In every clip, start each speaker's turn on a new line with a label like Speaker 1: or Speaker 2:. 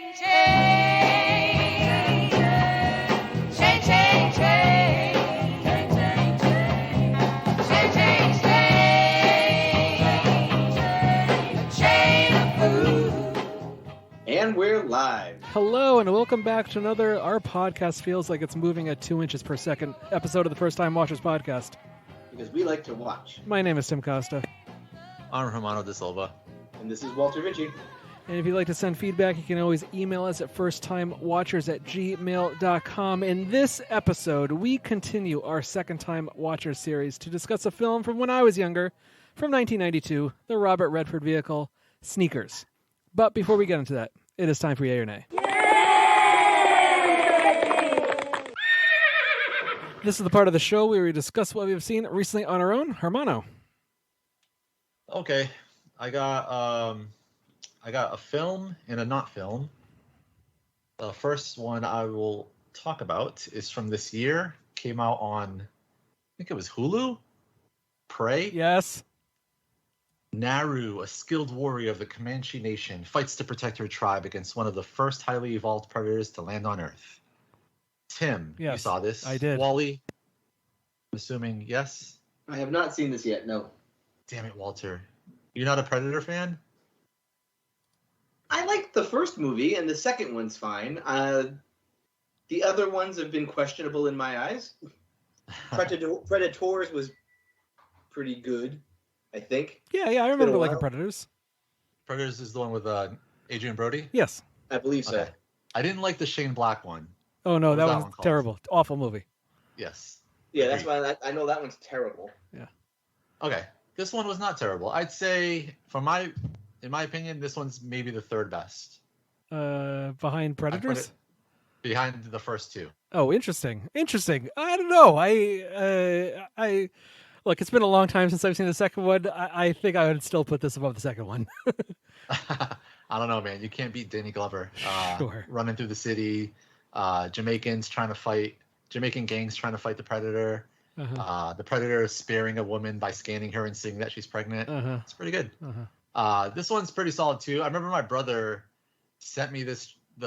Speaker 1: And we're live.
Speaker 2: Hello, and welcome back to another Our Podcast Feels Like It's Moving at 2 inches per second episode of the First Time Watchers Podcast.
Speaker 1: Because we like to watch.
Speaker 2: My name is Tim Costa.
Speaker 3: I'm Romano De Silva.
Speaker 1: And this is Walter Vinci.
Speaker 2: And if you'd like to send feedback, you can always email us at firsttimewatchers@gmail.com. In this episode, we continue our Second Time Watchers series to discuss a film from when I was younger, from 1992, the Robert Redford vehicle, Sneakers. But before we get into that, it is time for Yay or Nay. This is the part of the show where we discuss what we've seen recently on our own. Hermano.
Speaker 3: Okay, I got a film and a not film. The first one I will talk about is from this year. Came out on, I think it was Hulu. Prey.
Speaker 2: Yes.
Speaker 3: Naru, a skilled warrior of the Comanche Nation, fights to protect her tribe against one of the first highly evolved predators to land on Earth. Tim,
Speaker 2: yes,
Speaker 3: you saw this.
Speaker 2: I did.
Speaker 3: Wally, I'm assuming yes?
Speaker 1: I have not seen this yet, no.
Speaker 3: Damn it, Walter. You're not a Predator fan?
Speaker 1: I liked the first movie, and the second one's fine. The other ones have been questionable in my eyes. Predators was pretty good, I think.
Speaker 2: Yeah, I remember liking Predators.
Speaker 3: Predators is the one with Adrian Brody?
Speaker 2: Yes.
Speaker 1: I believe so.
Speaker 3: Okay. I didn't like the Shane Black one.
Speaker 2: Oh, no, that
Speaker 3: What was
Speaker 2: was terrible. Awful movie.
Speaker 3: Yes.
Speaker 1: Yeah, that's why I know that one's terrible.
Speaker 2: Yeah.
Speaker 3: Okay. This one was not terrible. I'd say, in my opinion, this one's maybe the third best.
Speaker 2: Behind Predators?
Speaker 3: Behind the first two.
Speaker 2: Oh, interesting. I don't know. I look, it's been a long time since I've seen the second one. I think I would still put this above the second one.
Speaker 3: I don't know, man. You can't beat Danny Glover.
Speaker 2: Sure.
Speaker 3: Running through the city, Jamaican gangs trying to fight the Predator.
Speaker 2: Uh-huh.
Speaker 3: The Predator is sparing a woman by scanning her and seeing that she's pregnant.
Speaker 2: Uh-huh.
Speaker 3: It's pretty good.
Speaker 2: Uh-huh.
Speaker 3: This one's pretty solid too. I remember my brother sent me the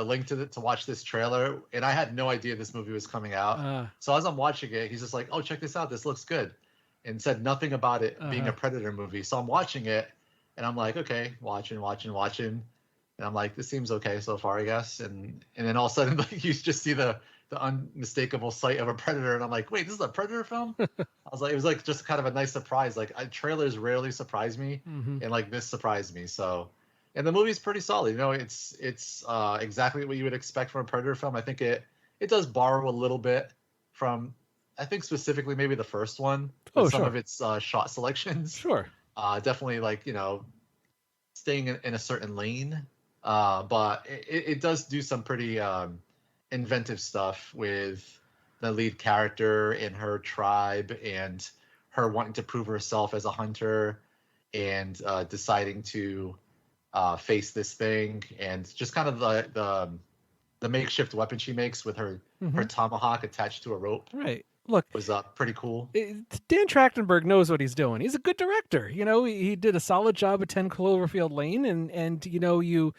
Speaker 3: link to watch this trailer, and I had no idea this movie was coming out. So as I'm watching it, he's just like, "Oh, check this out. This looks good," and said nothing about it being a Predator movie. So I'm watching it, and I'm like, "Okay, watching," and I'm like, "This seems okay so far, I guess." And then all of a sudden, like, you just see the unmistakable sight of a predator, and I'm like, "Wait, this is a Predator film?" I was like, it was like just kind of a nice surprise. Like, trailers rarely surprise me, and like this surprised me. So, and the movie's pretty solid. You know, it's exactly what you would expect from a Predator film. I think it does borrow a little bit from, I think specifically maybe the first one. Some of its shot selections.
Speaker 2: Sure.
Speaker 3: Definitely, like, you know, staying in a certain lane. But it does do some pretty inventive stuff with the lead character and her tribe and her wanting to prove herself as a hunter and deciding to face this thing, and just kind of the makeshift weapon she makes with her tomahawk attached to a rope.
Speaker 2: Right. Look,
Speaker 3: was pretty cool.
Speaker 2: Dan Trachtenberg knows what he's doing. He's a good director. You know, he did a solid job at 10 Cloverfield Lane, and you know, you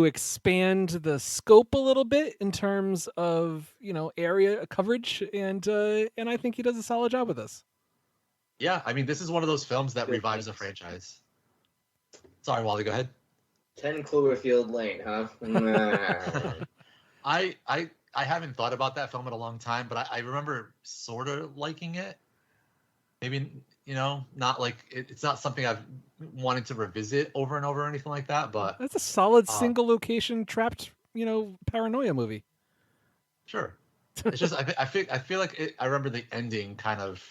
Speaker 2: expand the scope a little bit in terms of, you know, area coverage, and I think he does a solid job with this.
Speaker 3: Yeah, I mean, this is one of those films that revives a franchise. Sorry, Wally, go ahead.
Speaker 1: 10 Cloverfield Lane, huh?
Speaker 3: I haven't thought about that film in a long time, but I remember sort of liking it. Maybe, you know, not like it's not something I've wanted to revisit over and over or anything like that. But
Speaker 2: that's a solid single location trapped, you know, paranoia movie.
Speaker 3: Sure, it's just I feel like I remember the ending kind of,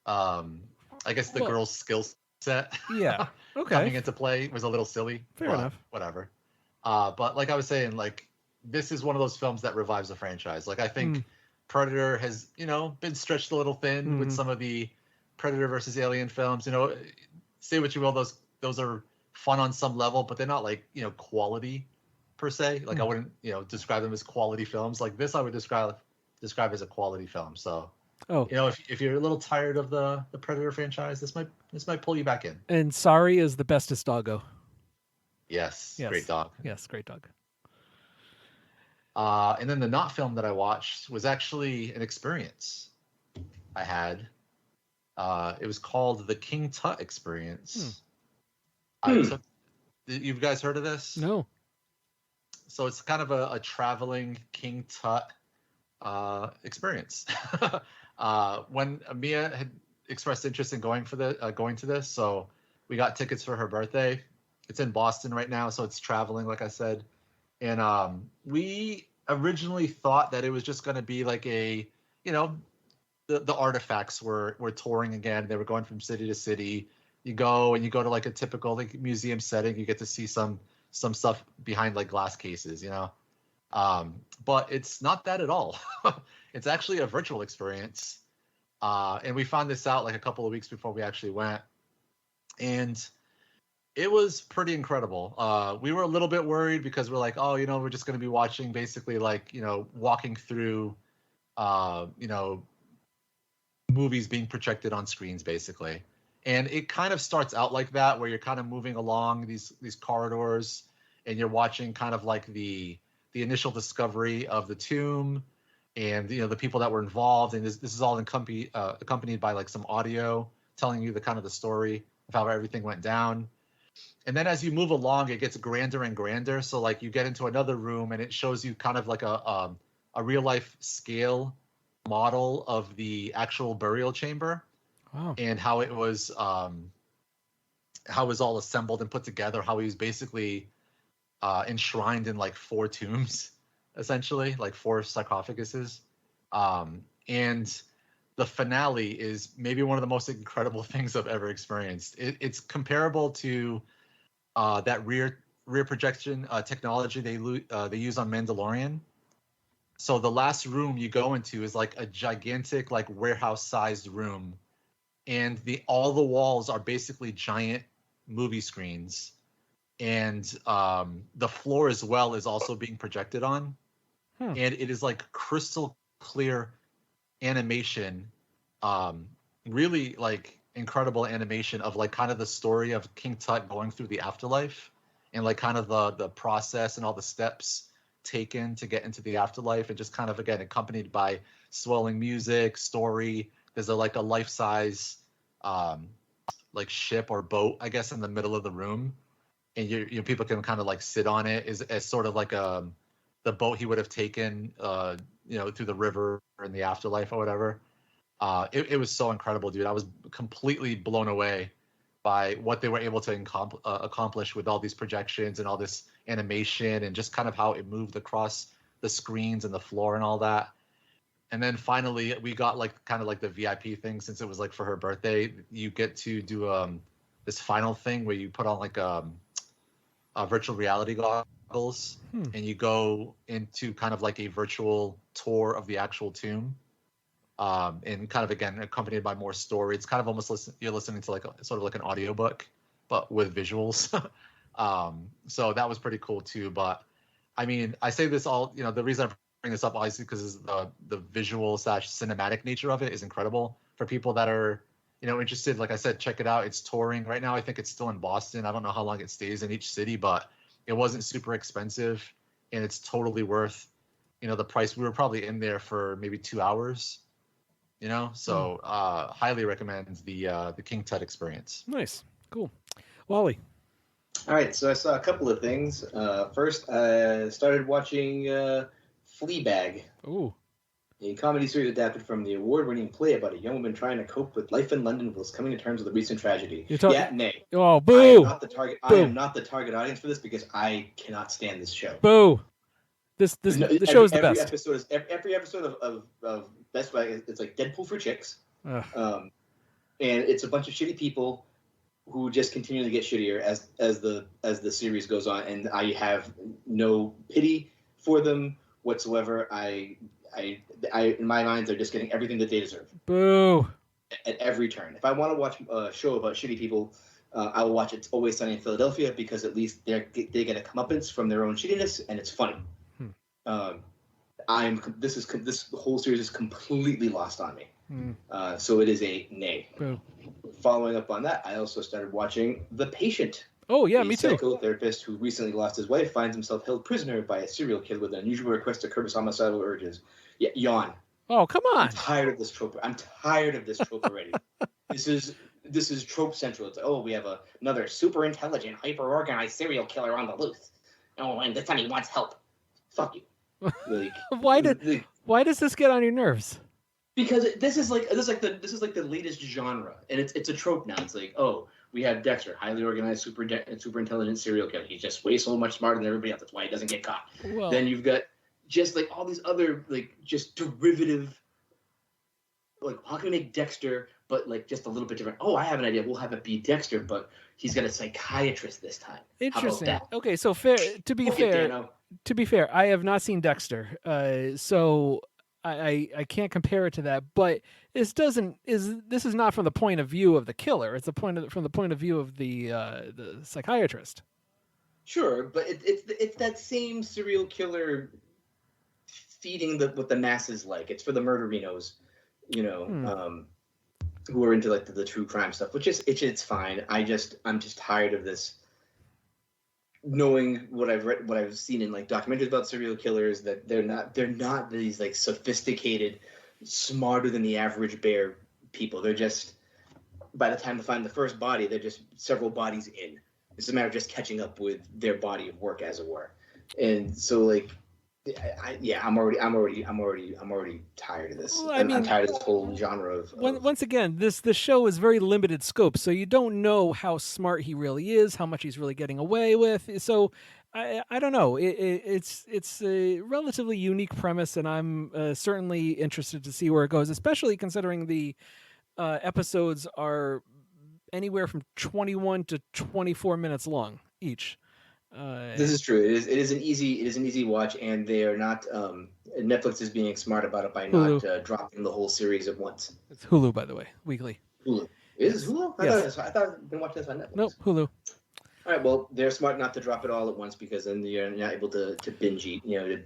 Speaker 3: I guess the girl's skill set.
Speaker 2: Yeah. Okay.
Speaker 3: Coming into play was a little silly.
Speaker 2: Fair enough.
Speaker 3: Whatever. But like I was saying, like, this is one of those films that revives a franchise. Like, I think Predator has, you know, been stretched a little thin with some of the Predator versus Alien films. You know, say what you will, those are fun on some level, but they're not, like, you know, quality per se. Like, I wouldn't, you know, describe them as quality films. Like, this I would describe as a quality film. So, you know, if you're a little tired of the Predator franchise, this might pull you back in.
Speaker 2: And Sorry is the bestest doggo.
Speaker 3: Yes, great dog.
Speaker 2: Yes, great dog.
Speaker 3: And then the not film that I watched was actually an experience I had. It was called the King Tut Experience. You guys heard of this?
Speaker 2: No.
Speaker 3: So it's kind of a traveling King Tut experience. When Mia had expressed interest in going to this, so we got tickets for her birthday. It's in Boston right now, so it's traveling, like I said. And we originally thought that it was just going to be like the artifacts were touring again. They were going from city to city. You go to like a typical like museum setting. You get to see some stuff behind like glass cases, but it's not that at all. It's actually a virtual experience. And we found this out like a couple of weeks before we actually went. And it was pretty incredible. We were a little bit worried because we're like, we're just going to be watching basically like, walking through, movies being projected on screens basically. And it kind of starts out like that, where you're kind of moving along these corridors and you're watching kind of like the initial discovery of the tomb and, the people that were involved. And this is all accompanied by like some audio telling you the kind of the story of how everything went down. And then as you move along, it gets grander and grander. So like you get into another room and it shows you kind of like a real life scale model of the actual burial chamber.
Speaker 2: Wow.
Speaker 3: And how it was all assembled and put together, how he was basically enshrined in like 4 tombs, essentially, like 4 sarcophaguses. And the finale is maybe one of the most incredible things I've ever experienced. It's comparable to that rear projection technology they use on Mandalorian. So the last room you go into is like a gigantic, like warehouse-sized room, and all the walls are basically giant movie screens, and the floor as well is also being projected on, and it is like crystal clear animation, really like incredible animation of like kind of the story of King Tut going through the afterlife, and like kind of the process and all the steps taken to get into the afterlife, and just kind of again accompanied by swelling music, story. There's a life-size like ship or boat, I guess, in the middle of the room, and you people can kind of like sit on it as sort of like the boat he would have taken through the river in the afterlife or whatever. It was so incredible, dude. I was completely blown away by what they were able to accomplish with all these projections and all this animation, and just kind of how it moved across the screens and the floor and all that. And then finally we got like kind of like the VIP thing, since it was like for her birthday. You get to do this final thing where you put on like a virtual reality goggles, and you go into kind of like a virtual tour of the actual tomb, and kind of again accompanied by more story. It's kind of almost you're listening to like sort of like an audiobook, but with visuals. So that was pretty cool too. But I mean, I say this all, the reason I bring this up obviously because the visual / cinematic nature of it is incredible for people that are interested. Like I said, check it out. It's touring right now. I think it's still in Boston. I don't know how long it stays in each city, but it wasn't super expensive, and it's totally worth the price. We were probably in there for maybe 2 hours, so highly recommend the King Tut experience.
Speaker 2: Nice. Cool. Wally.
Speaker 1: All right, so I saw a couple of things. First, I started watching Fleabag.
Speaker 2: Ooh.
Speaker 1: A comedy series adapted from the award-winning play about a young woman trying to cope with life in London whilst coming to terms with a recent tragedy. Nay.
Speaker 2: Oh, boo!
Speaker 1: I am not the target. Boo. I am not the target audience for this because I cannot stand this show.
Speaker 2: Boo! The show is the best.
Speaker 1: Every episode of Best Buy, it's like Deadpool for chicks, and it's a bunch of shitty people who just continue to get shittier as the series goes on, and I have no pity for them whatsoever. I in my mind, they're just getting everything that they deserve.
Speaker 2: Boo!
Speaker 1: At every turn. If I want to watch a show about shitty people, I will watch It's Always Sunny in Philadelphia, because at least they get a comeuppance from their own shittiness, and it's funny. This whole series is completely lost on me. So it is a nay.
Speaker 2: Boo.
Speaker 1: Following up on that, I also started watching The Patient.
Speaker 2: Oh, yeah, me too.
Speaker 1: A psychotherapist who recently lost his wife finds himself held prisoner by a serial killer with an unusual request to curb his homicidal urges. Yeah, yawn.
Speaker 2: Oh, come on.
Speaker 1: I'm tired of this trope. I'm tired of this trope already. This is trope central. It's we have another super intelligent, hyper organized serial killer on the loose. Oh, and this time he wants help. Fuck you. Like,
Speaker 2: why does this get on your nerves?
Speaker 1: Because this is like the latest genre, and it's a trope now. It's like, we have Dexter, highly organized, super intelligent serial killer. He's just way so much smarter than everybody else. That's why he doesn't get caught. Well, then you've got just like all these other like just derivative. Like, how can we make Dexter, but like just a little bit different? Oh, I have an idea. We'll have it be Dexter, but he's got a psychiatrist this time.
Speaker 2: Interesting. How about that? Okay, so to be fair, I have not seen Dexter, so I can't compare it to that. But this is not from the point of view of the killer. It's from the point of view of the psychiatrist.
Speaker 1: Sure, but it's that same serial killer feeding what the masses like. It's for the murderinos. Who are into like the true crime stuff, which is it's fine. I'm just tired of this. Knowing what I've read, what I've seen in like documentaries about serial killers, that they're not these like sophisticated, smarter than the average bear people. They're just, by the time they find the first body, they're just several bodies in. It's a matter of just catching up with their body of work, as it were. And so like. I'm already tired of this. Well, I'm tired of this whole genre of.
Speaker 2: Once again, the show is very limited scope, so you don't know how smart he really is, how much he's really getting away with. So I don't know. It's a relatively unique premise, and I'm certainly interested to see where it goes, especially considering the episodes are anywhere from 21 to 24 minutes long each.
Speaker 1: This is true. It is an easy watch, and they are not. Netflix is being smart about it by not dropping the whole series at once.
Speaker 2: It's Hulu, by the way, weekly.
Speaker 1: Hulu is Hulu?
Speaker 2: Yes.
Speaker 1: I thought I'd been watching this on Netflix.
Speaker 2: Nope, Hulu.
Speaker 1: All right, well, they're smart not to drop it all at once, because then you're not able to binge eat,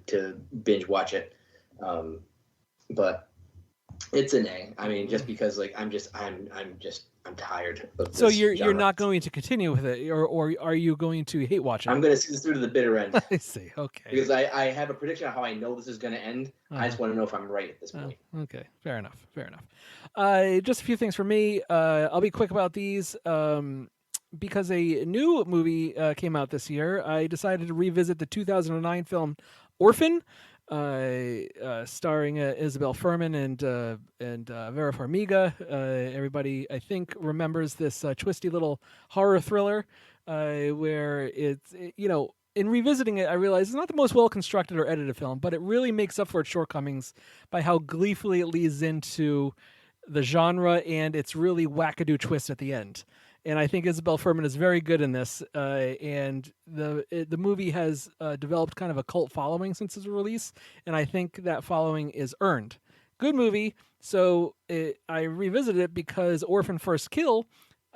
Speaker 1: to binge watch it. But it's an A. I mean, just because like I'm tired of this.
Speaker 2: So you're not going to continue with it, or are you going to hate watch it?
Speaker 1: I'm going to see this through to the bitter end.
Speaker 2: I see. Okay.
Speaker 1: Because I have a prediction of how I know this is going to end. I just want to know if I'm right at this point.
Speaker 2: Okay. Fair enough. Just a few things for me. I'll be quick about these. Because a new movie came out this year, I decided to revisit the 2009 film Orphan. Starring Isabel Fuhrman and Vera Farmiga. Everybody, I think, remembers this twisty little horror thriller where it's, in revisiting it, I realize it's not the most well-constructed or edited film, but it really makes up for its shortcomings by how gleefully it leads into the genre and its really wackadoo twist at the end. And I think Isabel Fuhrman is very good in this, and the movie has developed kind of a cult following since its release, and I think that following is earned. Good movie. So I revisited it because Orphan First Kill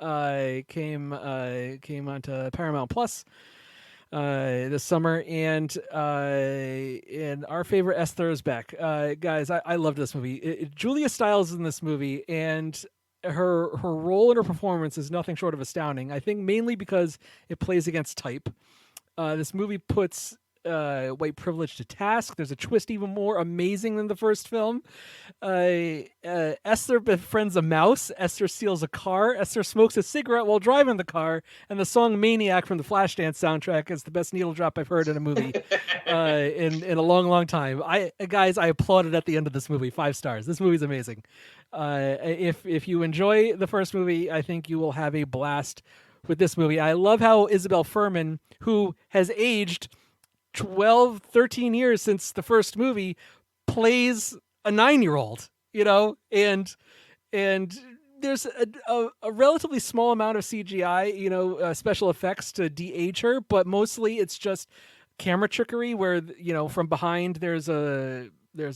Speaker 2: came onto Paramount Plus this summer, and our favorite Esther is back. Guys, I love this movie. Julia Stiles is in this movie, and her role and her performance is nothing short of astounding. I think mainly because it plays against type. This movie puts white privilege to task. There's a twist even more amazing than the first film. Esther befriends a mouse. Esther steals a car. Esther smokes a cigarette while driving the car. And the song Maniac from the Flashdance soundtrack is the best needle drop I've heard in a movie in a long, long time. Guys, I applauded at the end of this movie. 5 stars. This movie's amazing. If you enjoy the first movie, I think you will have a blast with this movie. I love how Isabel Fuhrman, who has aged 12, 13 years since the first movie, plays a 9-year-old, and there's a relatively small amount of CGI, special effects to de-age her, but mostly it's just camera trickery where, from behind there's a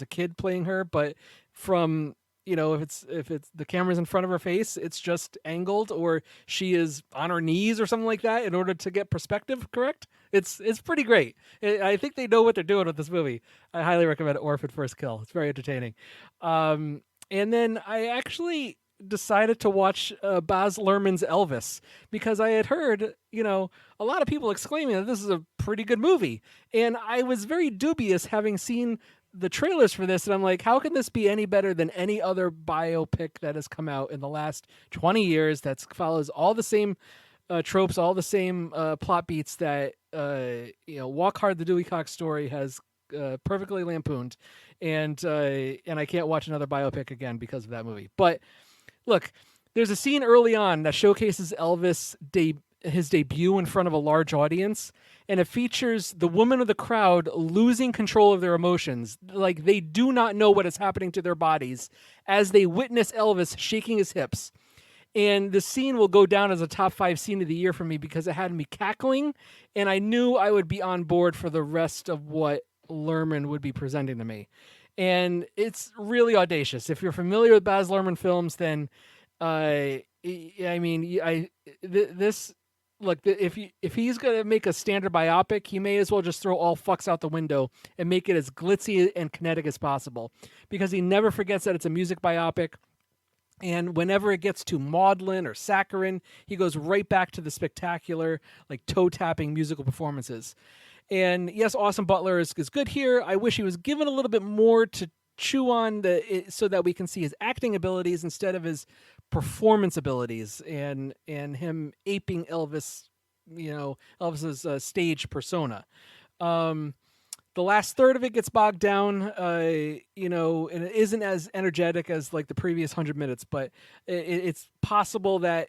Speaker 2: kid playing her, but from, if it's the camera's in front of her face, it's just angled, or she is on her knees or something like that in order to get perspective correct. It's pretty great. I think they know what they're doing with this movie. I highly recommend Orphan First Kill. It's very entertaining. And then I actually decided to watch Baz Luhrmann's Elvis because I had heard, a lot of people exclaiming that this is a pretty good movie. And I was very dubious having seen the trailers for this. And I'm like, how can this be any better than any other biopic that has come out in the last 20 years that follows all the same tropes, all the same plot beats that, Walk Hard, the Dewey Cox story has perfectly lampooned. And I can't watch another biopic again because of that movie. But look, there's a scene early on that showcases Elvis' his debut in front of a large audience, and it features the women of the crowd losing control of their emotions. Like, they do not know what is happening to their bodies as they witness Elvis shaking his hips. And the scene will go down as a top 5 scene of the year for me because it had me cackling, and I knew I would be on board for the rest of what Luhrmann would be presenting to me. And it's really audacious. If you're familiar with Baz Luhrmann films, then if he's going to make a standard biopic, he may as well just throw all fucks out the window and make it as glitzy and kinetic as possible, because he never forgets that it's a music biopic. And whenever it gets to maudlin or saccharine, he goes right back to the spectacular, like toe-tapping musical performances. And yes, Austin Butler is good here. I wish he was given a little bit more to chew on so that we can see his acting abilities instead of his performance abilities and him aping Elvis, Elvis's stage persona. The last third of it gets bogged down, and it isn't as energetic as like the previous 100 minutes, but it's possible that,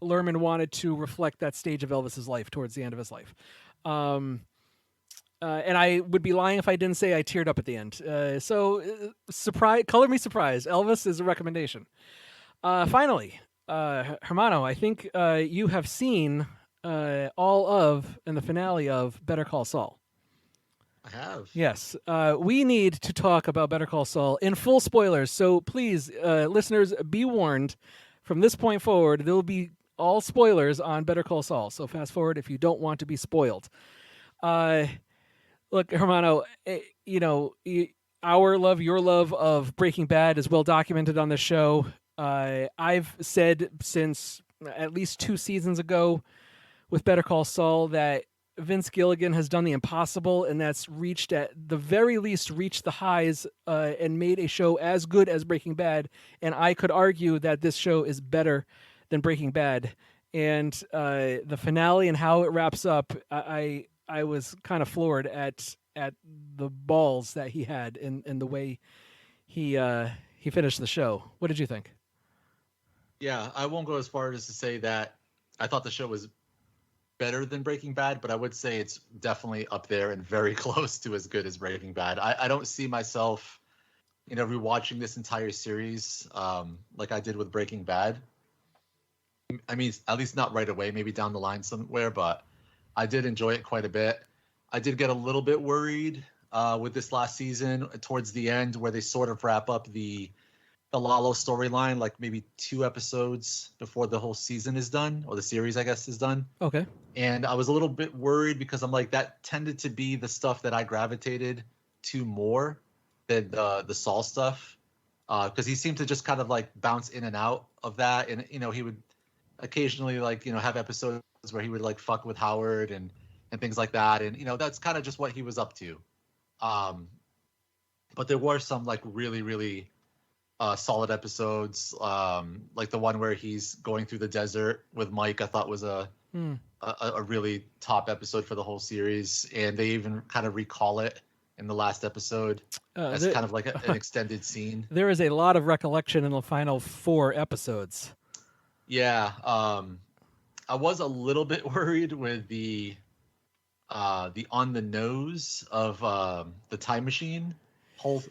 Speaker 2: Luhrmann wanted to reflect that stage of Elvis's life towards the end of his life. And I would be lying if I didn't say I teared up at the end. Color me surprised. Elvis is a recommendation. Finally, Hermano, I think you have seen all of and the finale of Better Call Saul.
Speaker 3: I have.
Speaker 2: Yes. We need to talk about Better Call Saul in full spoilers. So please, listeners, be warned. From this point forward, there will be all spoilers on Better Call Saul. So fast forward if you don't want to be spoiled. Look, Hermano, our love, your love of Breaking Bad is well documented on this show. I've said since at least 2 seasons ago with Better Call Saul that Vince Gilligan has done the impossible, and that's at the very least reached the highs and made a show as good as Breaking Bad. And I could argue that this show is better than Breaking Bad. And the finale and how it wraps up, I was kind of floored at the balls that he had in the way he finished the show. What did you think?
Speaker 3: Yeah, I won't go as far as to say that I thought the show was better than Breaking Bad, but I would say it's definitely up there and very close to as good as Breaking Bad. I don't see myself, rewatching this entire series like I did with Breaking Bad. I mean, at least not right away, maybe down the line somewhere, but I did enjoy it quite a bit. I did get a little bit worried with this last season towards the end where they sort of wrap up the Lalo storyline, like maybe 2 episodes before the whole season is done, or the series, I guess, is done.
Speaker 2: Okay.
Speaker 3: And I was a little bit worried because I'm like, that tended to be the stuff that I gravitated to more than the Saul stuff. Because he seemed to just kind of like bounce in and out of that. And, he would occasionally have episodes where he would like fuck with Howard and things like that. And, that's kind of just what he was up to. But there were some like really, really solid episodes, like the one where he's going through the desert with Mike. I thought was a really top episode for the whole series, and they even kind of recall it in the last episode as kind of like an extended scene.
Speaker 2: There is a lot of recollection in the final 4 episodes.
Speaker 3: Yeah, I was a little bit worried with the on the nose of the time machine whole.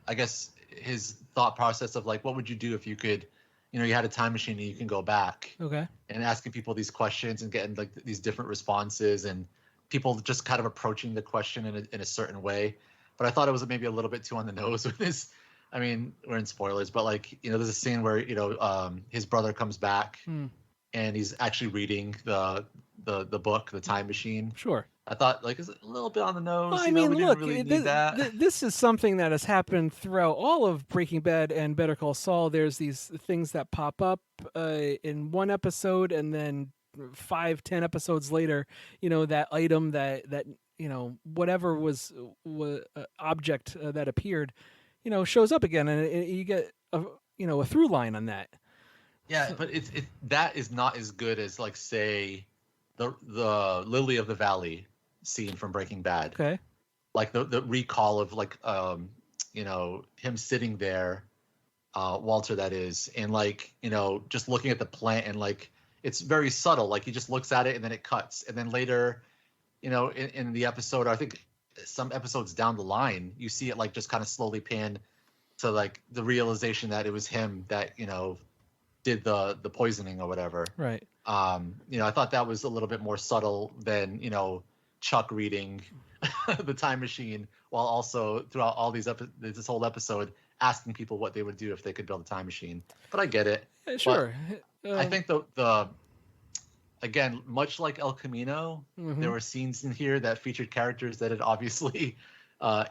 Speaker 3: I guess his thought process of like, what would you do if you could, you had a time machine and you can go back.
Speaker 2: Okay.
Speaker 3: And asking people these questions and getting like these different responses and people just kind of approaching the question in a certain way. But I thought it was maybe a little bit too on the nose with this. I mean, we're in spoilers, but like, there's a scene where, his brother comes back and he's actually reading the book, The Time Machine.
Speaker 2: Sure.
Speaker 3: I thought like it's a little bit on the nose.
Speaker 2: Well, I
Speaker 3: We
Speaker 2: mean,
Speaker 3: didn't
Speaker 2: look,
Speaker 3: really need that.
Speaker 2: this is something that has happened throughout all of Breaking Bad and Better Call Saul. There's these things that pop up in one episode, and then 5-10 episodes later, that item that whatever was object that appeared, shows up again, and you get a through line on that.
Speaker 3: Yeah, but that is not as good as like say the Lily of the Valley scene from Breaking Bad.
Speaker 2: Okay.
Speaker 3: Like the recall of like him sitting there, Walter that is, and like just looking at the plant, and like it's very subtle. Like he just looks at it and then it cuts, and then later, in the episode, I think some episodes down the line, you see it like just kind of slowly pan to like the realization that it was him that did the poisoning or whatever.
Speaker 2: Right.
Speaker 3: I thought that was a little bit more subtle than Chuck reading the time machine while also throughout all this whole episode asking people what they would do if they could build a time machine. But I get it.
Speaker 2: Sure.
Speaker 3: I think the again, much like El Camino, there were scenes in here that featured characters that had obviously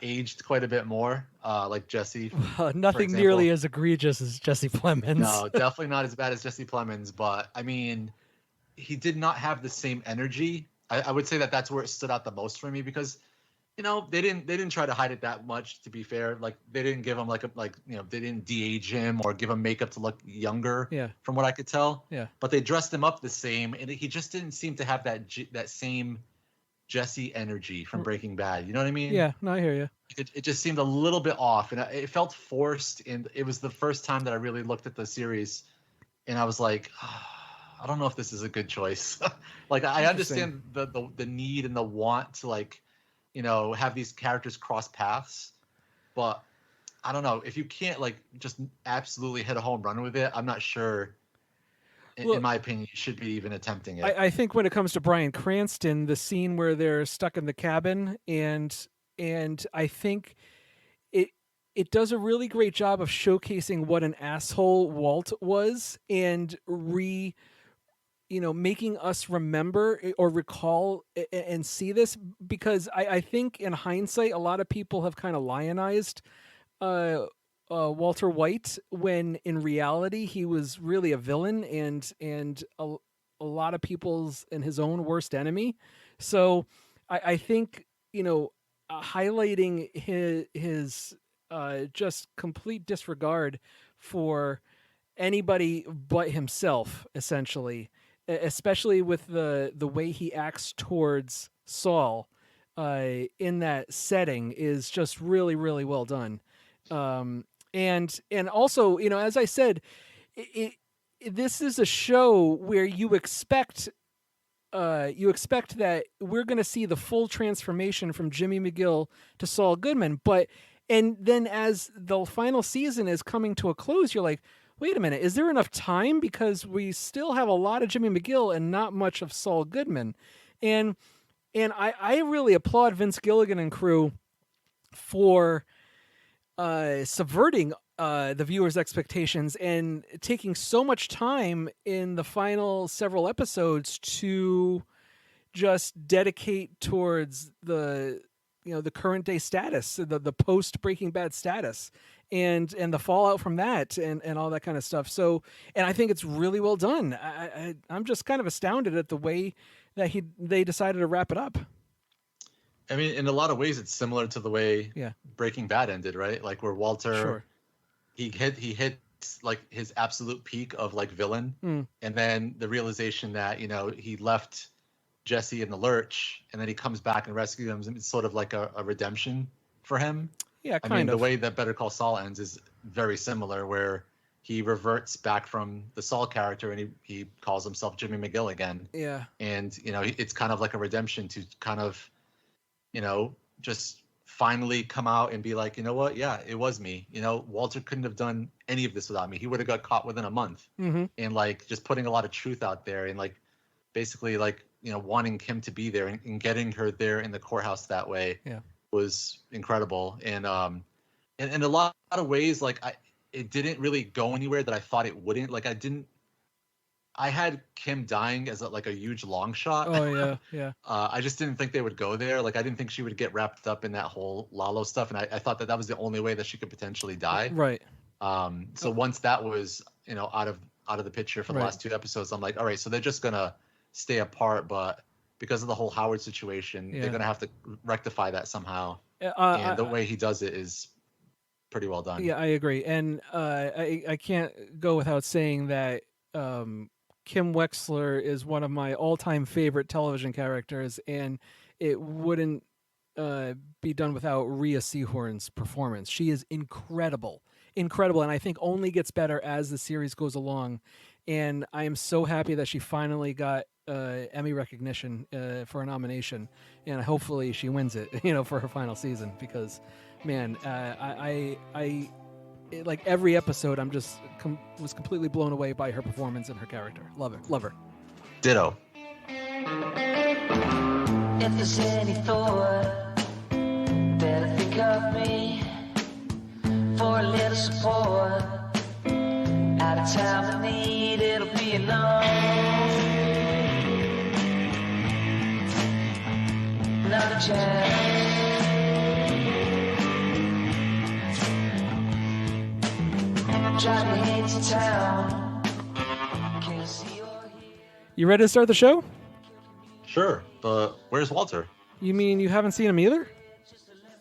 Speaker 3: aged quite a bit more, like Jesse.
Speaker 2: Nothing nearly as egregious as Jesse Plemons.
Speaker 3: No, definitely not as bad as Jesse Plemons, but I mean, he did not have the same energy. I would say that's where it stood out the most for me, because they didn't try to hide it that much, to be fair. Like they didn't give him they didn't de-age him or give him makeup to look younger.
Speaker 2: Yeah. From
Speaker 3: what I could tell.
Speaker 2: Yeah.
Speaker 3: But they dressed him up the same, and he just didn't seem to have that same Jesse energy from Breaking Bad. You know what I mean?
Speaker 2: Yeah. No, I hear you.
Speaker 3: It just seemed a little bit off, and it felt forced. And it was the first time that I really looked at the series, and I was like, I don't know if this is a good choice. Like I understand the need and the want to have these characters cross paths, but I don't know if you can't just absolutely hit a home run with it. I'm not sure. In my opinion, you should be even attempting it.
Speaker 2: I think when it comes to Bryan Cranston, the scene where they're stuck in the cabin, and I think it does a really great job of showcasing what an asshole Walt was, and making us remember or recall and see this, because I think in hindsight, a lot of people have kind of lionized Walter White, when in reality he was really a villain and a lot of people's and his own worst enemy. So I think highlighting his just complete disregard for anybody but himself, essentially, especially with the way he acts towards Saul in that setting, is just really, really well done. And also, as I said, this is a show where you expect that we're going to see the full transformation from Jimmy McGill to Saul Goodman, and then as the final season is coming to a close, you're like, wait a minute, is there enough time? Because we still have a lot of Jimmy McGill and not much of Saul Goodman. And I really applaud Vince Gilligan and crew for subverting the viewer's expectations and taking so much time in the final several episodes to just dedicate towards the current day status, the post Breaking Bad status, and the fallout from that, and all that kind of stuff. So, and I think it's really well done. I'm just kind of astounded at the way that they decided to wrap it up.
Speaker 3: I mean, in a lot of ways, it's similar to the way Breaking Bad ended, right? Like where Walter, he hit like his absolute peak of villain, and then the realization that he left Jesse in the lurch, and then he comes back and rescues him. It's sort of like a redemption for him.
Speaker 2: Yeah,
Speaker 3: I mean, the way that Better Call Saul ends is very similar, where he reverts back from the Saul character and he calls himself Jimmy McGill again.
Speaker 2: Yeah,
Speaker 3: and it's kind of like a redemption to kind of just finally come out and be like, you know what? Yeah, it was me. Walter couldn't have done any of this without me. He would have got caught within a month.
Speaker 2: Mm-hmm.
Speaker 3: And just putting a lot of truth out there, and basically wanting him to be there and getting her there in the courthouse that way was incredible. And in a lot of ways, it didn't really go anywhere that I thought it wouldn't. I had Kim dying as like a huge long shot.
Speaker 2: Oh yeah.
Speaker 3: I just didn't think they would go there. Like I didn't think she would get wrapped up in that whole Lalo stuff, and I thought that was the only way that she could potentially die.
Speaker 2: Right.
Speaker 3: So once that was out of the picture for the last 2 episodes, I'm like, all right, so they're just gonna stay apart, but because of the whole Howard situation, they're gonna have to rectify that somehow. And the way he does it is pretty well done.
Speaker 2: Yeah, I agree, and I can't go without saying that. Kim Wexler is one of my all-time favorite television characters, and it wouldn't be done without Rhea Seehorn's performance. She is incredible, and I think only gets better as the series goes along. And I am so happy that she finally got Emmy recognition for a nomination, and hopefully she wins it, for her final season. Because, man, I like every episode, I'm just was completely blown away by her performance and her character. Love her.
Speaker 3: Ditto.
Speaker 4: If there's any thought, better think of me for a little support. At a time of need, it'll be enough. Another chance.
Speaker 2: You ready to start the show?
Speaker 3: Sure, but where's Walter?
Speaker 2: You mean you haven't seen him either?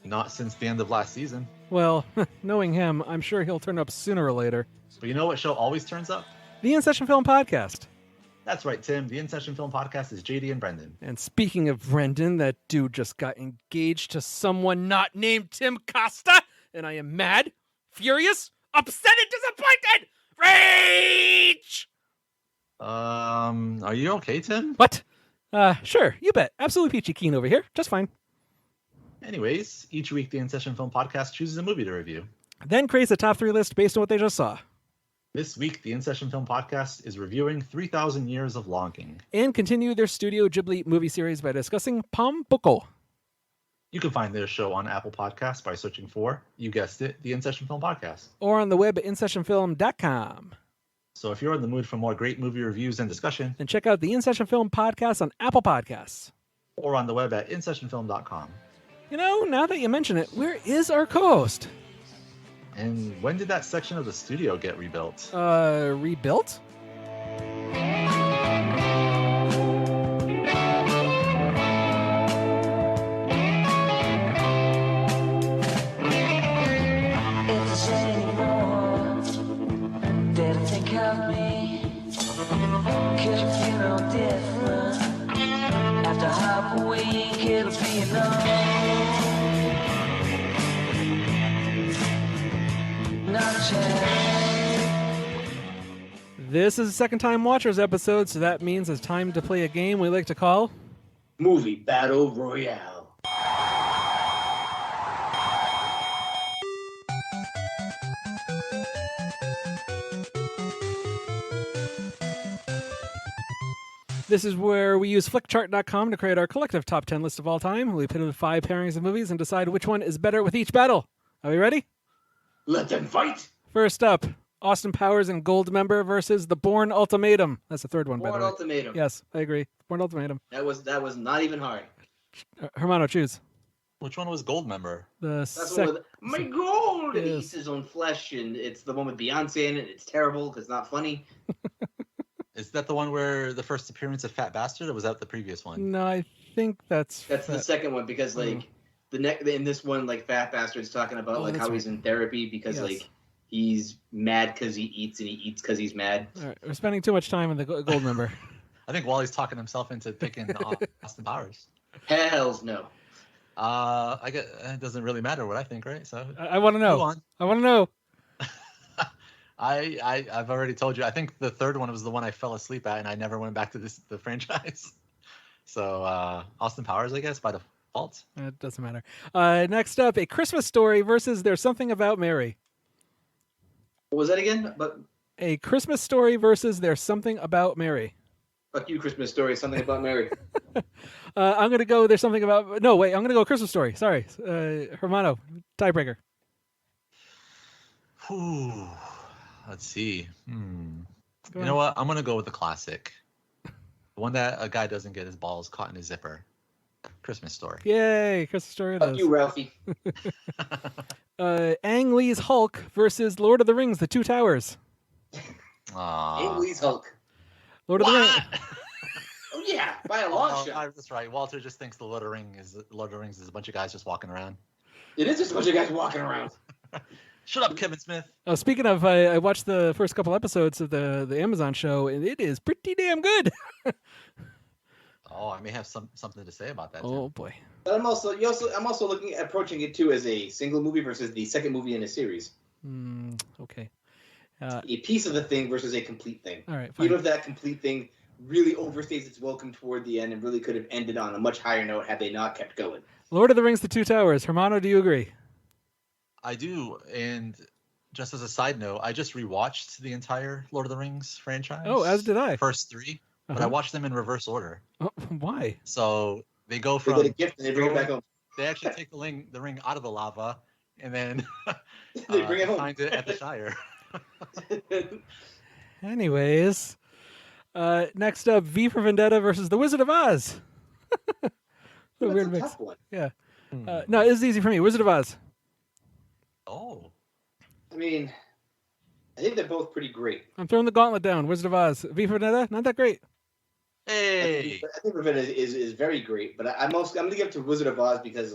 Speaker 3: Not since the end of last season.
Speaker 2: Well, knowing him, I'm sure he'll turn up sooner or later.
Speaker 3: But you know what show always turns up?
Speaker 2: The In Session Film Podcast.
Speaker 3: That's right, Tim. The In Session Film Podcast is JD and Brendan.
Speaker 2: And speaking of Brendan, that dude just got engaged to someone not named Tim Costa, and I am mad, furious, upset, and disappointed! Rage!
Speaker 3: Are you okay, Tim?
Speaker 2: What? Sure, you bet. Absolutely peachy keen over here. Just fine.
Speaker 3: Anyways, each week the In Session Film Podcast chooses a movie to review.
Speaker 2: Then creates a top 3 list based on what they just saw.
Speaker 3: This week, the In Session Film Podcast is reviewing 3,000 Years of Longing.
Speaker 2: And continue their Studio Ghibli movie series by discussing Pom Poko.
Speaker 3: You can find their show on Apple Podcasts by searching for, you guessed it, the In Session Film Podcast.
Speaker 2: Or on the web at InSessionFilm.com.
Speaker 3: So if you're in the mood for more great movie reviews and discussion,
Speaker 2: then check out the In Session Film Podcast on Apple Podcasts.
Speaker 3: Or on the web at InSessionFilm.com.
Speaker 2: Now that you mention it, where is our co-host?
Speaker 3: And when did that section of the studio get rebuilt?
Speaker 2: Rebuilt? This is a second time watchers episode, so that means it's time to play a game we like to call
Speaker 1: Movie Battle Royale.
Speaker 2: This is where we use flickchart.com to create our collective top 10 list of all time. We pit 5 pairings of movies and decide which one is better with each battle. Are we ready?
Speaker 1: Let them fight!
Speaker 2: First up, Austin Powers and Goldmember versus the Bourne Ultimatum. That's the third one, by the way.
Speaker 1: Bourne Ultimatum.
Speaker 2: Yes, I agree. Bourne Ultimatum.
Speaker 1: That was not even hard.
Speaker 2: Hermano, choose.
Speaker 3: Which one was Goldmember?
Speaker 1: That's one with my gold! And he eats his own flesh, and it's the one with Beyonce in it. It's terrible because it's not funny.
Speaker 3: Is that the one where the first appearance of Fat Bastard, or was that the previous one?
Speaker 2: No, I think that's
Speaker 1: the second one, because in this one, like, Fat Bastard's talking about how he's in therapy because he's mad because he eats, and he eats because he's mad.
Speaker 2: All right, we're spending too much time on the Goldmember.
Speaker 3: I think Wally's talking himself into picking Austin Powers.
Speaker 1: Hells no.
Speaker 3: I guess it doesn't really matter what I think, right? So
Speaker 2: I want to know.
Speaker 3: Go on.
Speaker 2: I want to know.
Speaker 3: I've already told you. I think the third one was the one I fell asleep at, and I never went back to the franchise. So Austin Powers, I guess, by default.
Speaker 2: It doesn't matter. Next up, A Christmas Story versus There's Something About Mary.
Speaker 1: What was that again? But
Speaker 2: A Christmas Story versus There's Something About Mary.
Speaker 1: Fuck you, Christmas Story. Something About Mary.
Speaker 2: I'm going to go There's Something About... No, wait. I'm going to go Christmas Story. Sorry. Hermano, tiebreaker.
Speaker 3: Whew. Let's see. You know what? I'm going to go with the classic. The one that a guy doesn't get his balls caught in his zipper. Christmas Story.
Speaker 2: Yay, Christmas Story.
Speaker 1: Fuck you, Ralphie.
Speaker 2: Ang Lee's Hulk versus Lord of the Rings, The Two Towers.
Speaker 1: Ang Lee's Hulk.
Speaker 2: Lord of the Rings.
Speaker 1: Oh yeah, by a long shot.
Speaker 3: That's right. Walter just thinks the Lord of the Rings is a bunch of guys just walking around.
Speaker 1: It is just a bunch of guys walking around.
Speaker 3: Shut up, Kevin Smith.
Speaker 2: Oh, speaking of, I watched the first couple episodes of the Amazon show, and it is pretty damn good.
Speaker 3: Oh, I may have something to say about that.
Speaker 2: Oh boy.
Speaker 1: But I'm also approaching it too as a single movie versus the second movie in a series.
Speaker 2: Okay.
Speaker 1: A piece of the thing versus a complete thing.
Speaker 2: All right. Fine.
Speaker 1: Even if that complete thing really overstays its welcome toward the end and really could have ended on a much higher note had they not kept going.
Speaker 2: Lord of the Rings, The Two Towers. Hermano, do you agree?
Speaker 3: I do, and just as a side note, I just rewatched the entire Lord of the Rings franchise.
Speaker 2: Oh, as did I.
Speaker 3: First three, but I watched them in reverse order.
Speaker 2: Oh, why?
Speaker 3: So they go from...
Speaker 1: They get a gift and they bring it back home.
Speaker 3: They actually take the ring out of the lava, and then
Speaker 1: they bring it home.
Speaker 3: find it at the Shire.
Speaker 2: Anyways, next up, V for Vendetta versus The Wizard of Oz.
Speaker 1: That's a tough one.
Speaker 2: Yeah. No, it's easy for me. Wizard of Oz.
Speaker 3: Oh.
Speaker 1: I mean, I think they're both pretty great.
Speaker 2: I'm throwing the gauntlet down. Wizard of Oz. V for Vendetta, not that great.
Speaker 3: Hey.
Speaker 1: I think Vendetta is very great, but I'm going to give it to Wizard of Oz because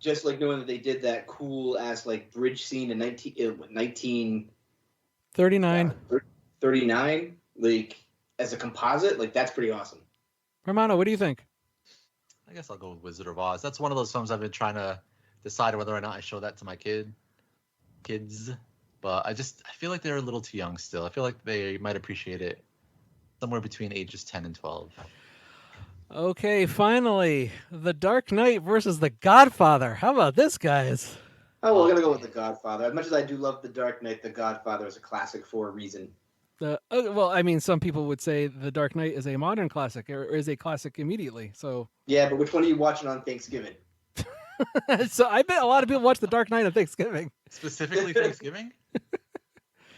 Speaker 1: just like knowing that they did that cool ass like bridge scene in 1939, like as a composite, like that's pretty awesome.
Speaker 2: Hermano, what do you think?
Speaker 3: I guess I'll go with Wizard of Oz. That's one of those films I've been trying to decide whether or not I show that to my kids, but I feel like they're a little too young still. I feel like they might appreciate it somewhere between ages 10 and 12.
Speaker 2: Okay, finally, The Dark Knight versus The Godfather. How about this, guys?
Speaker 1: Oh, well, we're going to go with The Godfather. As much as I do love The Dark Knight, The Godfather is a classic for a reason.
Speaker 2: Well, I mean, some people would say The Dark Knight is a modern classic, or is a classic immediately. So
Speaker 1: yeah, but which one are you watching on Thanksgiving?
Speaker 2: So I bet a lot of people watch The Dark Knight on Thanksgiving.
Speaker 3: Specifically Thanksgiving?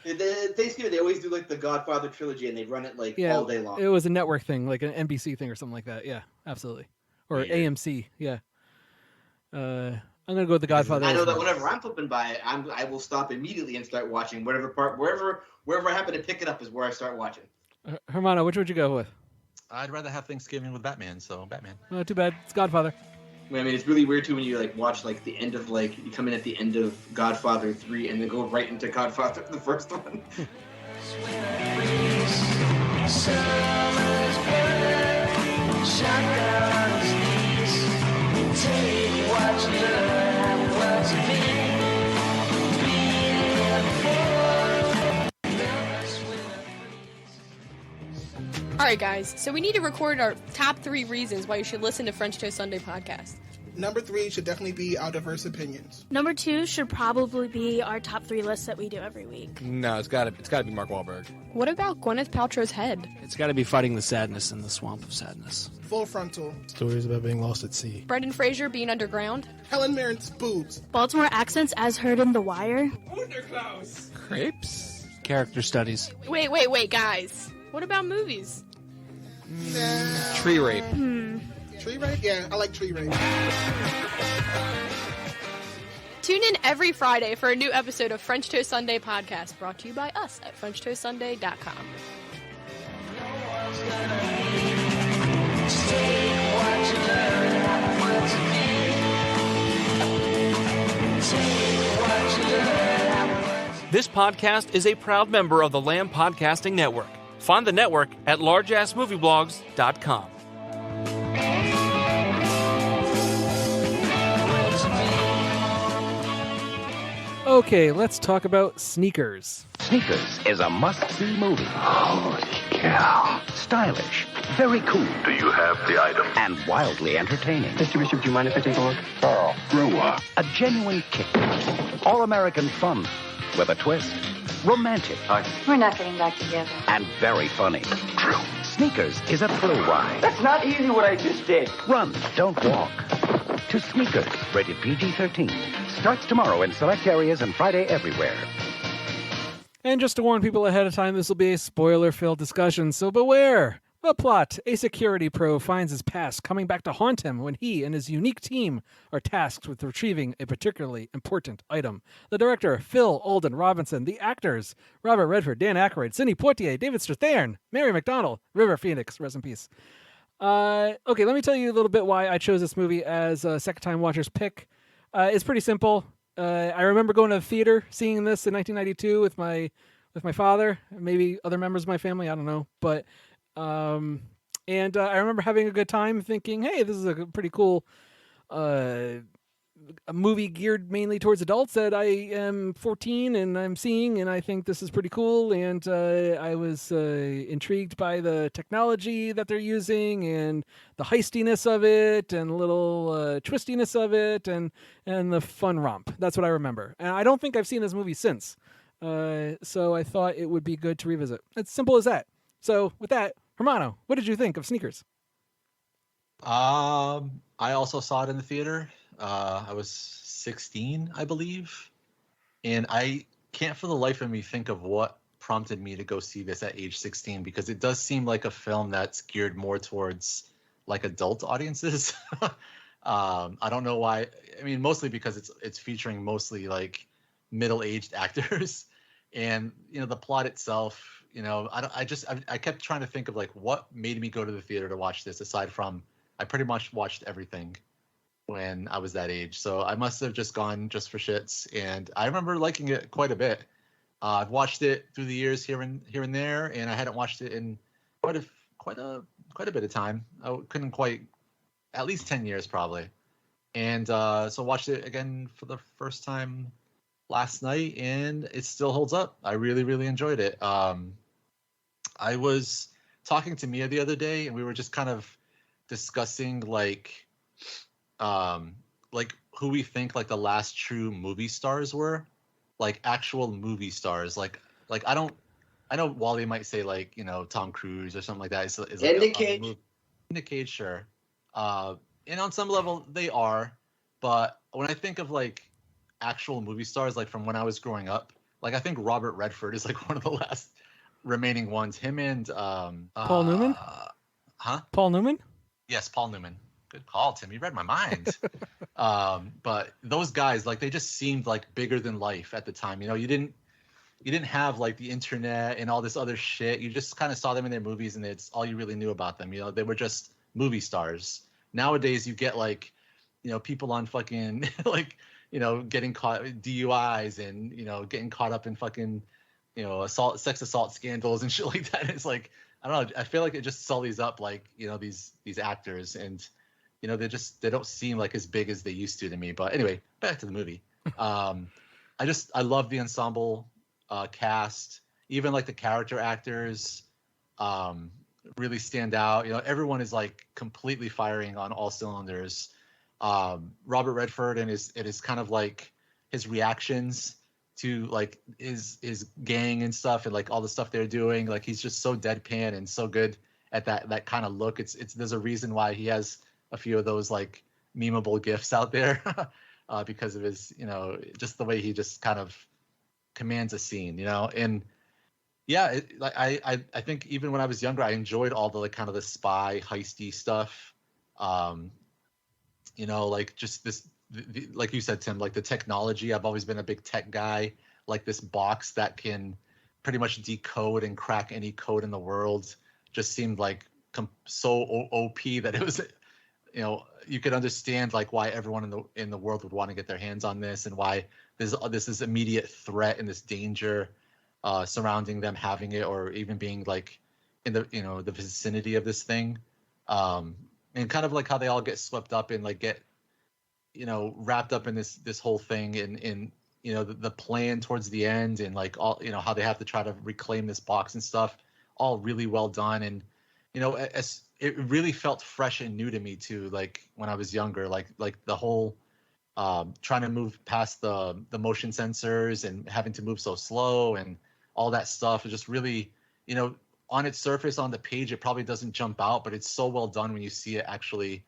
Speaker 1: Thanksgiving, they always do like the Godfather trilogy, and they run it all day long.
Speaker 2: It was a network thing, like an NBC thing or something like that. Yeah, absolutely. Or AMC. Yeah. I'm gonna go with The Godfather.
Speaker 1: I know that whenever I'm flipping by it, I will stop immediately and start watching wherever I happen to pick it up is where I start watching.
Speaker 2: Hermano, which would you go with?
Speaker 3: I'd rather have Thanksgiving with Batman, so Batman.
Speaker 2: Oh, too bad. It's Godfather.
Speaker 1: I mean, it's really weird too when you watch the end of you come in at the end of Godfather 3 and then go right into Godfather the first one.
Speaker 5: All right, guys, so we need to record our top 3 reasons why you should listen to French Toast Sunday podcast.
Speaker 6: Number 3 should definitely be our diverse opinions.
Speaker 7: Number 2 should probably be our top 3 lists that we do every week.
Speaker 8: No, it's gotta be Mark Wahlberg.
Speaker 5: What about Gwyneth Paltrow's head?
Speaker 9: It's gotta be Fighting the Sadness in the Swamp of Sadness.
Speaker 6: Full Frontal.
Speaker 10: Stories about being lost at sea.
Speaker 5: Brendan Fraser being underground.
Speaker 6: Helen Mirren's boobs.
Speaker 7: Baltimore accents as heard in The Wire.
Speaker 6: Underklaus.
Speaker 9: Crepes. Character studies.
Speaker 5: Wait, guys. What about movies?
Speaker 8: Tree rape.
Speaker 6: Tree rape? Yeah, I like tree rape.
Speaker 5: Tune in every Friday for a new episode of French Toast Sunday podcast, brought to you by us at FrenchToastSunday.com.
Speaker 11: This podcast is a proud member of the Lamb Podcasting Network. Find the network at largeassmovieblogs.com.
Speaker 2: Okay, let's talk about Sneakers.
Speaker 12: Sneakers is a must-see movie. Holy cow. Stylish, very cool.
Speaker 13: Do you have the item?
Speaker 12: And wildly entertaining.
Speaker 14: Mr. Bishop, do you mind if I take a look?
Speaker 13: Carl, grow up.
Speaker 12: A genuine kick. All-American fun with a twist. Romantic.
Speaker 15: We're not getting back together.
Speaker 12: And very funny.
Speaker 13: True.
Speaker 12: Sneakers is a thrill ride.
Speaker 14: That's not easy what I just did.
Speaker 12: Run, don't walk. To Sneakers, rated PG-13. Starts tomorrow in select areas and Friday everywhere.
Speaker 2: And just to warn people ahead of time, this will be a spoiler-filled discussion, so beware. The plot: a security pro finds his past coming back to haunt him when he and his unique team are tasked with retrieving a particularly important item. The director, Phil Alden Robinson. The actors, Robert Redford, Dan Aykroyd, Sidney Poitier, David Strathairn, Mary McDonnell, River Phoenix, rest in peace. Okay, let me tell you a little bit why I chose this movie as a second-time watcher's pick. It's pretty simple. I remember going to the theater, seeing this in 1992 with my father, maybe other members of my family, I don't know, but I remember having a good time, thinking, hey, this is a pretty cool a movie geared mainly towards adults that I am 14 and I'm seeing, and I think this is pretty cool. And I was intrigued by the technology that they're using and the heistiness of it and a little twistiness of it and the fun romp. That's what I remember. And I don't think I've seen this movie since. So I thought it would be good to revisit. It's simple as that. So with that, Hermano, what did you think of Sneakers?
Speaker 3: I also saw it in the theater. I was 16, I believe. And I can't for the life of me think of what prompted me to go see this at age 16, because it does seem like a film that's geared more towards like adult audiences. I don't know why. I mean, mostly because it's featuring mostly like middle-aged actors. And, you know, the plot itself, you know, I kept trying to think of like what made me go to the theater to watch this, aside from I pretty much watched everything when I was that age. So I must have just gone just for shits. And I remember liking it quite a bit. I've watched it through the years here and there, and I hadn't watched it in quite a bit of time. I couldn't quite, at least 10 years probably. And so watched it again for the first time last night, and it still holds up. I really, really enjoyed it. I was talking to Mia the other day, and we were just kind of discussing like who we think like the last true movie stars were, like actual movie stars. Like I know Wally might say like, you know, Tom Cruise or something like that. Is like
Speaker 1: Nick Cage.
Speaker 3: Nick Cage, sure. And on some level they are, but when I think of like actual movie stars, like from when I was growing up, like I think Robert Redford is like one of the last remaining ones. Him and
Speaker 2: Paul Newman? Paul Newman?
Speaker 3: Yes, Paul Newman. Good call, Tim. You read my mind. But those guys, like, they just seemed like bigger than life at the time. You know, you didn't have like the internet and all this other shit. You just kind of saw them in their movies, and it's all you really knew about them. You know, they were just movie stars. Nowadays, you get like, you know, people on fucking like, you know, getting caught DUIs and, you know, getting caught up in fucking, you know, sex assault scandals and shit like that. It's like, I don't know. I feel like it just sullies up like, you know, these actors, and, you know, they don't seem like as big as they used to me. But anyway, back to the movie. I love the ensemble cast. Even like the character actors really stand out. You know, everyone is like completely firing on all cylinders. Robert Redford and his kind of like his reactions to like his gang and stuff, and like all the stuff they're doing, like he's just so deadpan and so good at that kind of look. It's there's a reason why he has a few of those like memeable gifs out there because of his, you know, just the way he just kind of commands a scene, you know. And yeah, I think even when I was younger, I enjoyed all the like kind of the spy heisty stuff. You know, like just this, like you said, Tim, like the technology. I've always been a big tech guy. Like this box that can pretty much decode and crack any code in the world just seemed like so OP that it was, you know, you could understand like why everyone in the world would want to get their hands on this, and why this is immediate threat and this danger surrounding them having it, or even being like in the, you know, the vicinity of this thing. And kind of like how they all get swept up and like get, you know, wrapped up in this whole thing, and you know, the plan towards the end, and like all, you know, how they have to try to reclaim this box and stuff, all really well done. And, you know, it really felt fresh and new to me too, like when I was younger, like the whole trying to move past the motion sensors and having to move so slow and all that stuff is just really, you know, on its surface, on the page, it probably doesn't jump out, but it's so well done when you see it actually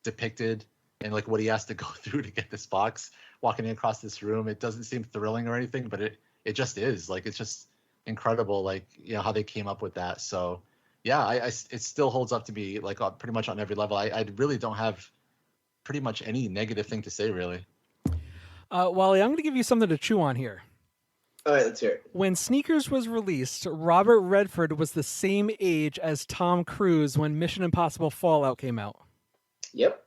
Speaker 3: depicted, and like what he has to go through to get this box, walking across this room. It doesn't seem thrilling or anything, but it just is. Like, it's just, incredible, like, how they came up with that. So yeah, it still holds up to me like pretty much on every level. I really don't have pretty much any negative thing to say, really.
Speaker 2: Wally, I'm going to give you something to chew on here.
Speaker 1: All right, let's hear it.
Speaker 2: When Sneakers was released, Robert Redford was the same age as Tom Cruise when Mission Impossible Fallout came out.
Speaker 1: Yep.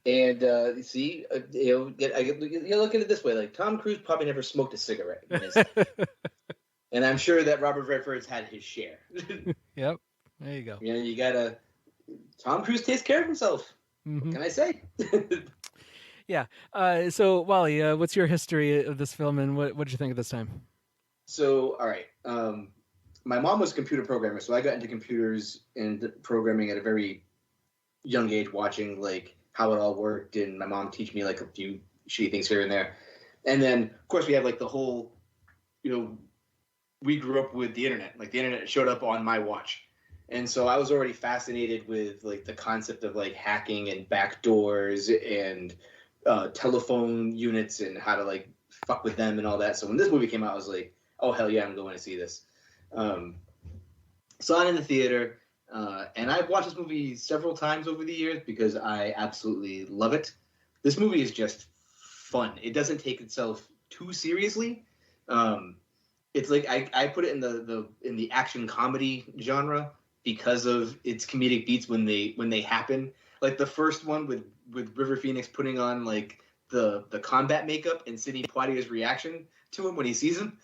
Speaker 1: And see, you look at it this way: like Tom Cruise probably never smoked a cigarette, and I'm sure that Robert Redford's had his share.
Speaker 2: Yep, there you go.
Speaker 1: You gotta. Tom Cruise takes care of himself.
Speaker 2: Mm-hmm.
Speaker 1: What can I say?
Speaker 2: Yeah. So Wally, what's your history of this film, and what did you think of this time?
Speaker 1: So, all right. My mom was a computer programmer, so I got into computers and programming at a very young age, watching like how it all worked, and my mom teach me like a few shitty things here and there. And then, of course, we have like the whole, we grew up with the internet. Like the internet showed up on my watch. And so I was already fascinated with like the concept of like hacking and backdoors and telephone units and how to like fuck with them and all that. So when this movie came out, I was like, oh, hell yeah, I'm going to see this. Saw it in the theater. And I've watched this movie several times over the years because I absolutely love it. This movie is just fun. It doesn't take itself too seriously. It's like I put it in the action comedy genre because of its comedic beats when they happen. Like the first one with River Phoenix putting on like the combat makeup and Sidney Poitier's reaction to him when he sees him.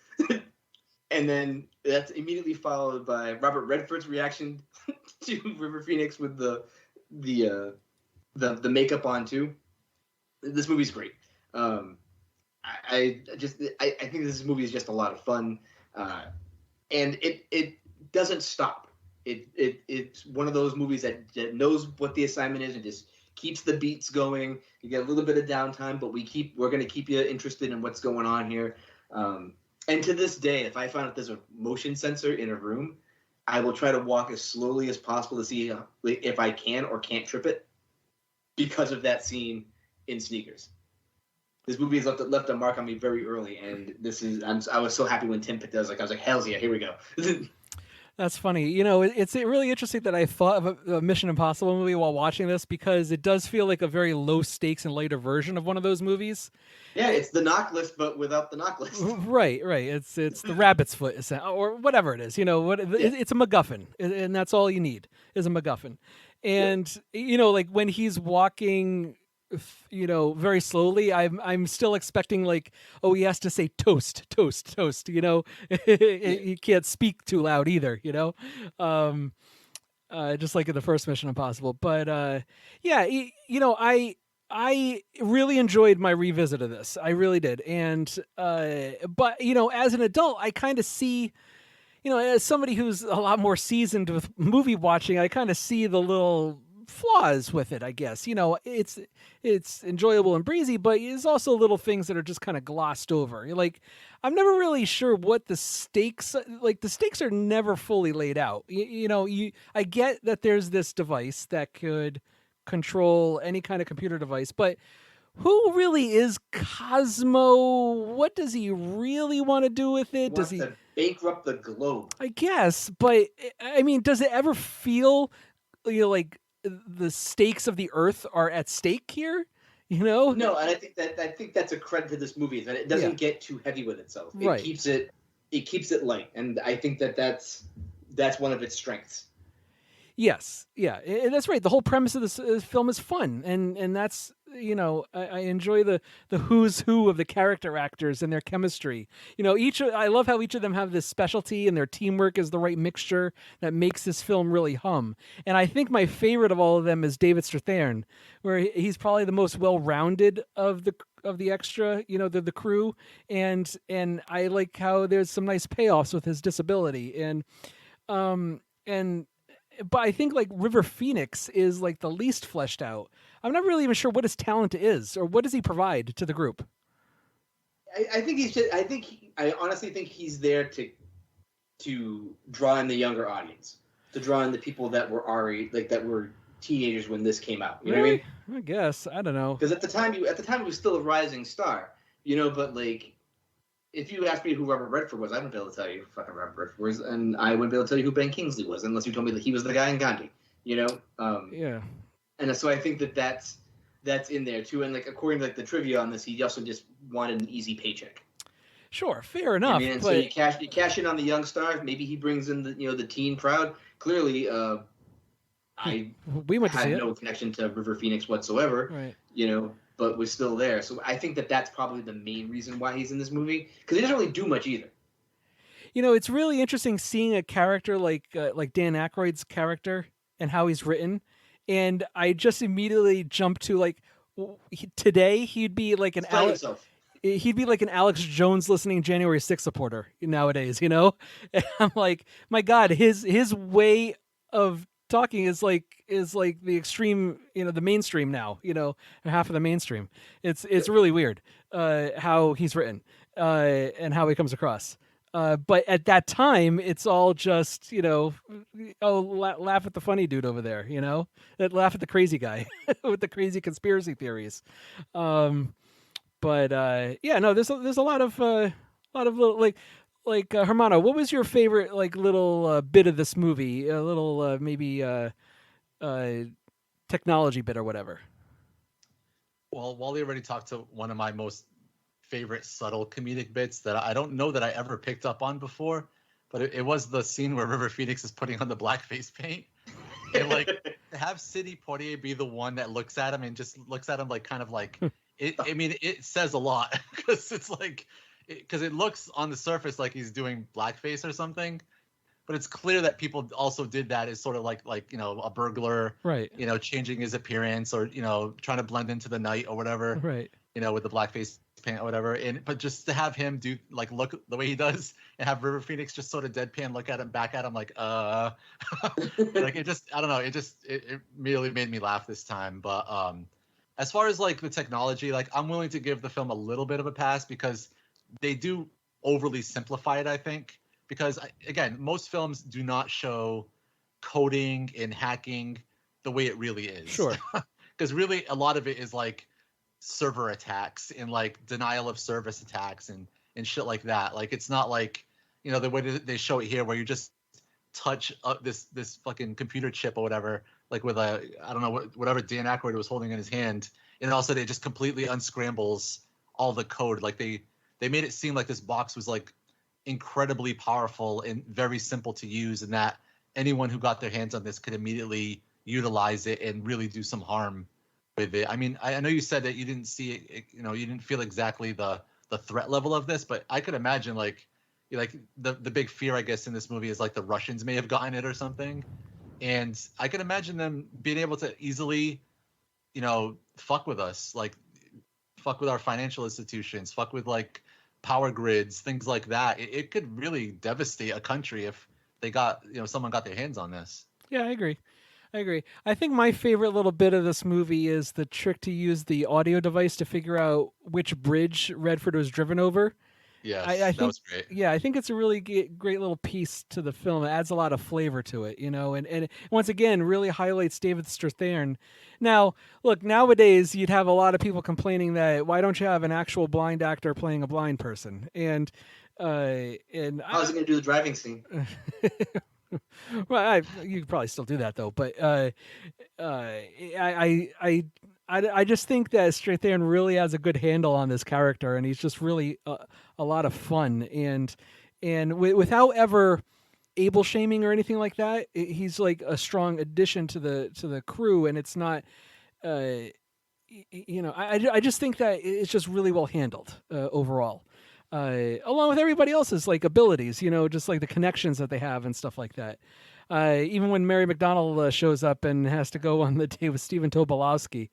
Speaker 1: And then that's immediately followed by Robert Redford's reaction to River Phoenix with the makeup on too. This movie's great. I think this movie is just a lot of fun, and it doesn't stop. It's one of those movies that knows what the assignment is and just keeps the beats going. You get a little bit of downtime, but we're going to keep you interested in what's going on here. And to this day, if I find out there's a motion sensor in a room, I will try to walk as slowly as possible to see if I can or can't trip it because of that scene in Sneakers. This movie has left a mark on me very early, and I was so happy when Tim picked it. I was like, hell yeah, here we go.
Speaker 2: That's funny. It's really interesting that I thought of a Mission Impossible movie while watching this because it does feel like a very low stakes and lighter version of one of those movies.
Speaker 1: Yeah, it's the knock list, but without the knock list.
Speaker 2: Right. It's the rabbit's foot or whatever it is. It's a MacGuffin, and that's all you need is a MacGuffin. And like when he's walking, very slowly, I'm still expecting like, oh, he has to say toast. He can't speak too loud either. Just like in the first Mission Impossible. But I really enjoyed my revisit of this. I really did. And but as an adult, I kind of see, as somebody who's a lot more seasoned with movie watching, I kind of see the little flaws with it, I guess. It's enjoyable and breezy, but there's also little things that are just kind of glossed over. Like, I'm never really sure what the stakes are never fully laid out. I get that there's this device that could control any kind of computer device, but who really is Cosmo? What does he really want to do with it? Does he
Speaker 1: to bankrupt the globe?
Speaker 2: I guess, but I mean, does it ever feel like the stakes of the Earth are at stake here? No, and
Speaker 1: I think that's a credit to this movie, that it doesn't get too heavy with itself.
Speaker 2: Right.
Speaker 1: It keeps it light, and I think that's one of its strengths.
Speaker 2: Yes, yeah, that's right. The whole premise of this film is fun, and that's I enjoy the who's who of the character actors and their chemistry. I love how each of them have this specialty, and their teamwork is the right mixture that makes this film really hum. And I think my favorite of all of them is David Strathairn, where he's probably the most well-rounded of the extra, the crew, and I like how there's some nice payoffs with his disability, but I think like River Phoenix is like the least fleshed out. I'm not really even sure what his talent is or what does he provide to the group.
Speaker 1: I honestly think he's there to draw in the younger audience, to draw in the people that were that were teenagers when this came out. You know what I mean?
Speaker 2: I guess, I don't know.
Speaker 1: Because at the time he was still a rising star, but like if you asked me who Robert Redford was, I wouldn't be able to tell you who fucking Robert Redford was, and I wouldn't be able to tell you who Ben Kingsley was unless you told me that he was the guy in Gandhi.
Speaker 2: Yeah.
Speaker 1: And so I think that's in there too. And like according to like the trivia on this, he also just wanted an easy paycheck.
Speaker 2: Sure, fair enough.
Speaker 1: I mean, and so you cash in on the young stars. Maybe he brings in the teen crowd. Clearly,
Speaker 2: we went to
Speaker 1: had
Speaker 2: see
Speaker 1: no
Speaker 2: it.
Speaker 1: connection to River Phoenix whatsoever.
Speaker 2: Right.
Speaker 1: But was still there. So I think that's probably the main reason why he's in this movie, because he doesn't really do much either.
Speaker 2: It's really interesting seeing a character like Dan Aykroyd's character and how he's written, and I just immediately jumped to like today he'd be like an Alex Jones listening January 6th supporter nowadays, And I'm like, my God, his way of talking is like the extreme, the mainstream now, half of the mainstream. It's really weird how he's written and how he comes across. But at that time, it's all just, laugh at the funny dude over there, laugh at the crazy guy with the crazy conspiracy theories. There's a lot of little Hermano, what was your favorite little bit of this movie? A little maybe technology bit or whatever.
Speaker 3: Well, Wally already talked to one of my most favorite subtle comedic bits that I don't know that I ever picked up on before, but it was the scene where River Phoenix is putting on the blackface paint. And to have Sidney Poitier be the one that looks at him and just looks at him it. I mean, it says a lot because it's because it looks on the surface like he's doing blackface or something, but it's clear that people also did that as sort of like a burglar,
Speaker 2: right?
Speaker 3: Changing his appearance or trying to blend into the night or whatever,
Speaker 2: right?
Speaker 3: With the blackface paint or whatever. But just to have him do look the way he does and have River Phoenix just sort of deadpan look at him back at him it just, I don't know, it immediately made me laugh this time. But as far as the technology, I'm willing to give the film a little bit of a pass because they do overly simplify it, I think, because again, most films do not show coding and hacking the way it really is.
Speaker 2: Sure.
Speaker 3: Because really a lot of it is server attacks and denial of service attacks and shit like that. It's not the way they show it here where you just touch up this fucking computer chip or whatever, with I don't know whatever Dan Aykroyd was holding in his hand, and also it just completely unscrambles all the code. They made it seem like this box was incredibly powerful and very simple to use, and that anyone who got their hands on this could immediately utilize it and really do some harm with it. I mean, I know you said that you didn't see it, you didn't feel exactly the threat level of this, but I could imagine the big fear, I guess, in this movie is the Russians may have gotten it or something. And I can imagine them being able to easily, fuck with us, fuck with our financial institutions, fuck with power grids, things like that. It could really devastate a country if they got, someone got their hands on this.
Speaker 2: Yeah, I agree. I think my favorite little bit of this movie is the trick to use the audio device to figure out which bridge Redford was driven over.
Speaker 3: Yes,
Speaker 2: I think,
Speaker 3: that was great.
Speaker 2: Yeah, I think it's a really great little piece to the film. It adds a lot of flavor to it, and once again, really highlights David Strathairn. Now, look, nowadays you'd have a lot of people complaining that why don't you have an actual blind actor playing a blind person? And
Speaker 1: how's he going to do the driving scene?
Speaker 2: Well, you could probably still do that though, but I just think that Strathairn really has a good handle on this character, and he's just really a lot of fun, and without ever able shaming or anything like that, he's a strong addition to the crew, and it's not, I just think that it's just really well handled overall. Along with everybody else's abilities, just the connections that they have and stuff like that. Even when Mary McDonnell shows up and has to go on the date with Stephen Tobolowsky,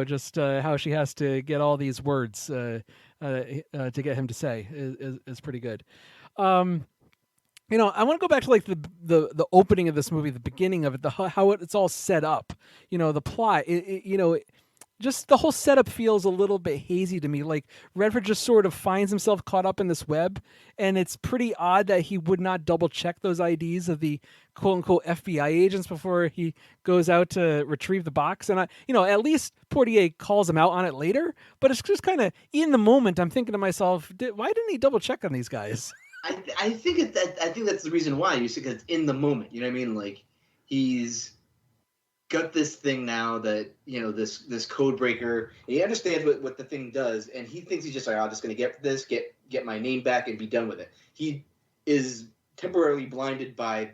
Speaker 2: just how she has to get all these words to get him to say is pretty good. I want to go back to the opening of this movie, the beginning of it, how it's all set up. The plot. just the whole setup feels a little bit hazy to me. Like Redford just sort of finds himself caught up in this web, and it's pretty odd that he would not double check those IDs of the quote unquote FBI agents before he goes out to retrieve the box. And at least Portier calls him out on it later, but it's just kind of in the moment. I'm thinking to myself, why didn't he double check on these guys?
Speaker 1: I think that's the reason why. You see, because it's in the moment. You know what I mean? Like he's got this thing now that, this code breaker, and he understands what the thing does, and he thinks he's just like, I'm just going to get this, get my name back and be done with it. He is temporarily blinded by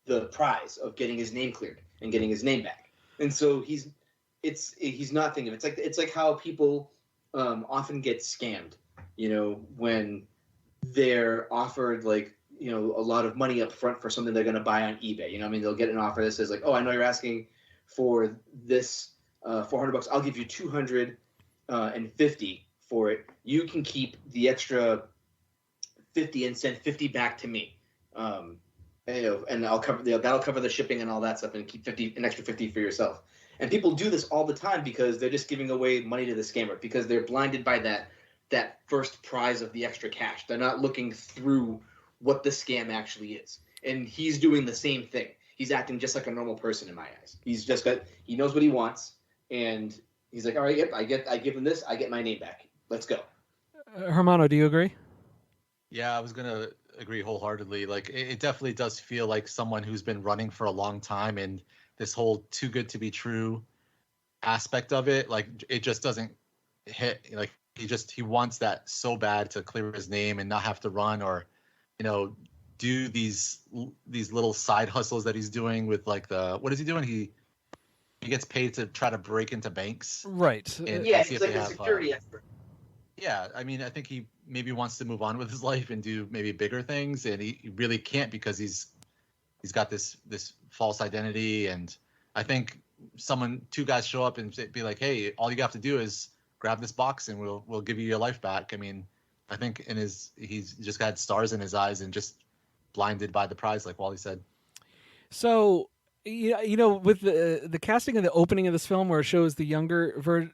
Speaker 1: the prize of getting his name cleared and getting his name back. And so he's not thinking of it. It's like how people often get scammed, when they're offered a lot of money up front for something they're going to buy on eBay. They'll get an offer that says like, oh, I know you're asking for this $400. I'll give you $250 for it. You can keep the extra $50 and send $50 back to me. And I'll cover that'll cover the shipping and all that stuff, and keep an extra $50 for yourself. And people do this all the time because they're just giving away money to the scammer because they're blinded by that first prize of the extra cash. They're not looking through what the scam actually is. And he's doing the same thing. He's acting just like a normal person in my eyes. He knows what he wants, and he's like, all right, yep, I give him this, I get my name back. Let's go.
Speaker 2: Hermano, do you agree?
Speaker 3: Yeah, I was going to agree wholeheartedly. Like it definitely does feel like someone who's been running for a long time, and this whole too good to be true aspect of it, like it just doesn't hit. Like he wants that so bad to clear his name and not have to run or do these little side hustles that he's doing with what is he doing? He gets paid to try to break into banks.
Speaker 2: Right.
Speaker 1: And he's like a security expert.
Speaker 3: Yeah, I think he maybe wants to move on with his life and do maybe bigger things, and he really can't because he's got this false identity. And I think two guys show up and be like, hey, all you have to do is grab this box and we'll give you your life back. I think he's just got stars in his eyes and just blinded by the prize, like Wally said.
Speaker 2: So, with the casting of the opening of this film, where it shows the younger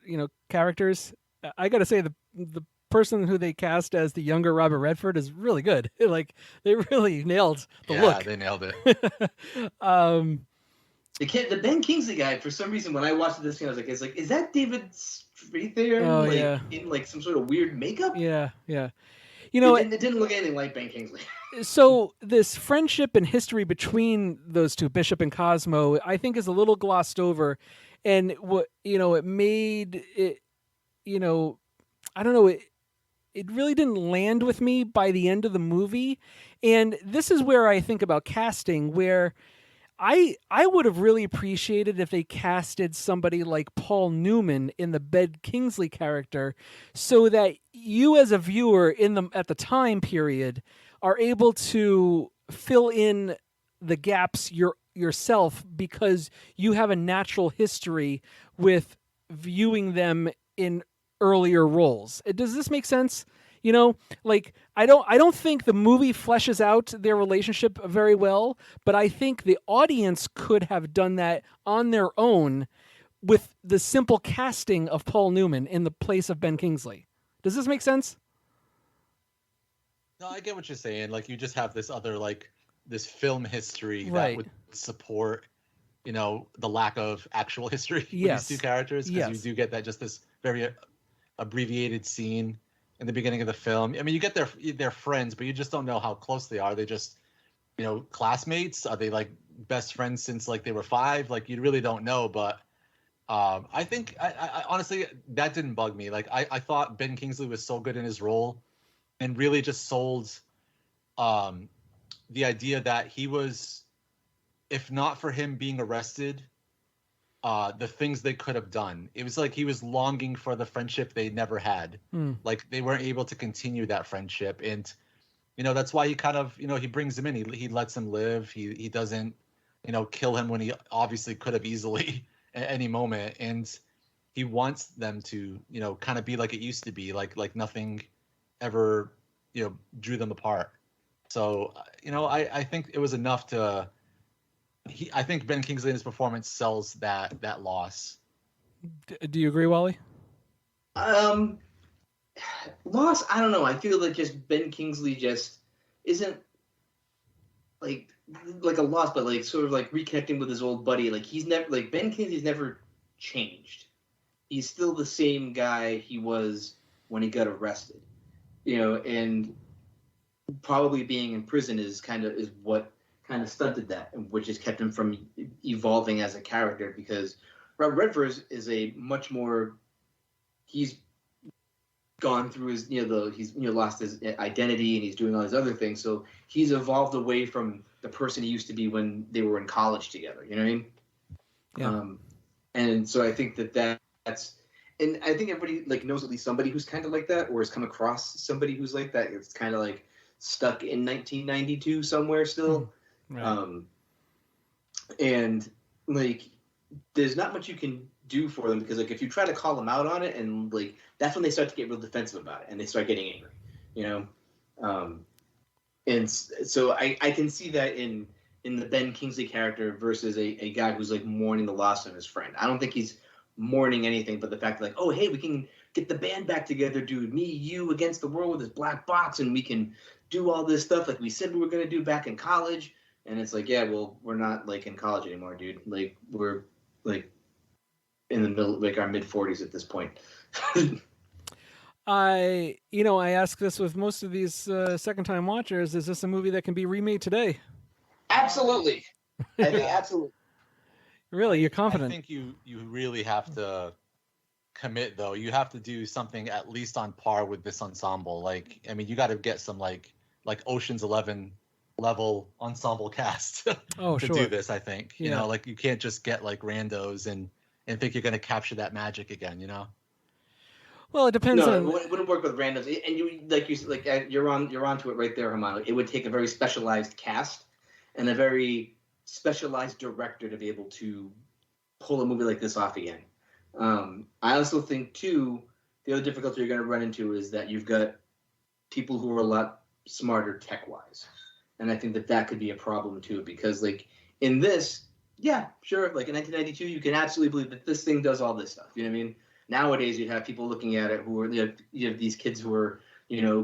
Speaker 2: characters, I got to say the person who they cast as the younger Robert Redford is really good. Like they really nailed the look.
Speaker 3: Yeah, they nailed it.
Speaker 1: The Ben Kingsley guy, for some reason, when I watched this film, I was like, is that David Strathairn?
Speaker 2: Oh,
Speaker 1: in some sort of weird makeup?
Speaker 2: Yeah. It
Speaker 1: didn't look anything like Ben Kingsley.
Speaker 2: So this friendship and history between those two, Bishop and Cosmo, I think is a little glossed over, and it made it. I don't know. It really didn't land with me by the end of the movie, and this is where I think about casting, where I would have really appreciated if they casted somebody like Paul Newman in the Ben Kingsley character, so that you as a viewer at the time period are able to fill in the gaps yourself because you have a natural history with viewing them in earlier roles. Does this make sense? I don't think the movie fleshes out their relationship very well, but I think the audience could have done that on their own with the simple casting of Paul Newman in the place of Ben Kingsley. Does this make sense?
Speaker 3: No, I get what you're saying. Like you just have this other this film history
Speaker 2: right.
Speaker 3: that would support, the lack of actual history with
Speaker 2: yes.
Speaker 3: these two characters, because
Speaker 2: yes.
Speaker 3: you do get that just this very abbreviated scene in the beginning of the film. You get their friends, but you just don't know how close they are. They just, classmates. Are they best friends since they were 5? You really don't know. But I think I honestly that didn't bug me. I thought Ben Kingsley was so good in his role, and really just sold the idea that he was, if not for him being arrested, the things they could have done. It was like he was longing for the friendship they never had. They weren't able to continue that friendship. And, that's why he kind of, he brings him in. He lets him live. He doesn't, kill him when he obviously could have easily at any moment. And he wants them to, kind of be like it used to be, like nothing ever, drew them apart. So, I think it was enough to, I think Ben Kingsley in his performance sells that loss.
Speaker 2: Do you agree, Wally?
Speaker 1: Lost, I don't know. I feel like just Ben Kingsley just isn't like a loss, but like sort of like reconnecting with his old buddy. Like he's never like Ben Kingsley's never changed. He's still the same guy he was when he got arrested, and probably being in prison is what kind of stunted that, which has kept him from evolving as a character. Because Robert Redford is a much more, he's gone through his, he's lost his identity and he's doing all these other things. So he's evolved away from the person he used to be when they were in college together. You know what I mean?
Speaker 2: Yeah.
Speaker 1: And so I think that's, and I think everybody like knows at least somebody who's kind of like that, or has come across somebody who's like that. It's kind of like stuck in 1992 somewhere still.
Speaker 2: Right.
Speaker 1: And like, there's not much you can do for them, because like if you try to call them out on it, and like that's when they start to get real defensive about it and they start getting angry, and so I can see that in the Ben Kingsley character versus a guy who's like mourning the loss of his friend. I don't think he's mourning anything but the fact that like, oh hey, we can get the band back together, dude, me, you against the world with this black box, and we can do all this stuff like we said we were going to do back in college. And it's like, yeah, well, we're not like in college anymore, dude. Like we're like in the middle, like our mid 40s at this point.
Speaker 2: I ask this with most of these second time watchers: is this a movie that can be remade today?
Speaker 1: Absolutely. I think absolutely.
Speaker 2: Really, you're confident?
Speaker 3: I think you really have to commit, though. You have to do something at least on par with this ensemble. Like, I mean, you got to get some like Ocean's 11 level ensemble cast to do this. I think like you can't just get like randos and think you're going to capture that magic again.
Speaker 2: Well, it depends on.
Speaker 1: It wouldn't work with randoms, and you're onto it right there, Hermano. It would take a very specialized cast and a very specialized director to be able to pull a movie like this off again. I also think too, the other difficulty you're going to run into is that you've got people who are a lot smarter tech wise, and I think that could be a problem too, because like in this, yeah, sure, like in 1992, you can absolutely believe that this thing does all this stuff. You know what I mean? Nowadays, you'd have people looking at it who are you have these kids who are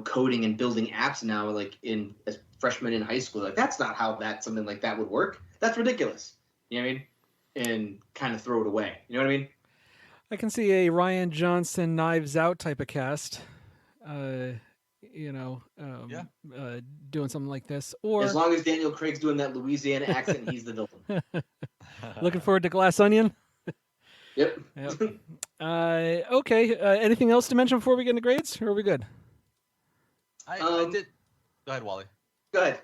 Speaker 1: coding and building apps now, like as freshmen in high school. Like that's not how something like that would work. That's ridiculous. You know what I mean? And kind of throw it away. You know what I mean?
Speaker 2: I can see a Rian Johnson Knives Out type of cast. Doing something like this, or
Speaker 1: as long as Daniel Craig's doing that Louisiana accent, he's the villain.
Speaker 2: Looking forward to Glass Onion.
Speaker 1: Yep.
Speaker 2: Okay. Anything else to mention before we get into grades, or are we good?
Speaker 3: I did. Go ahead, Wally.
Speaker 1: Go ahead.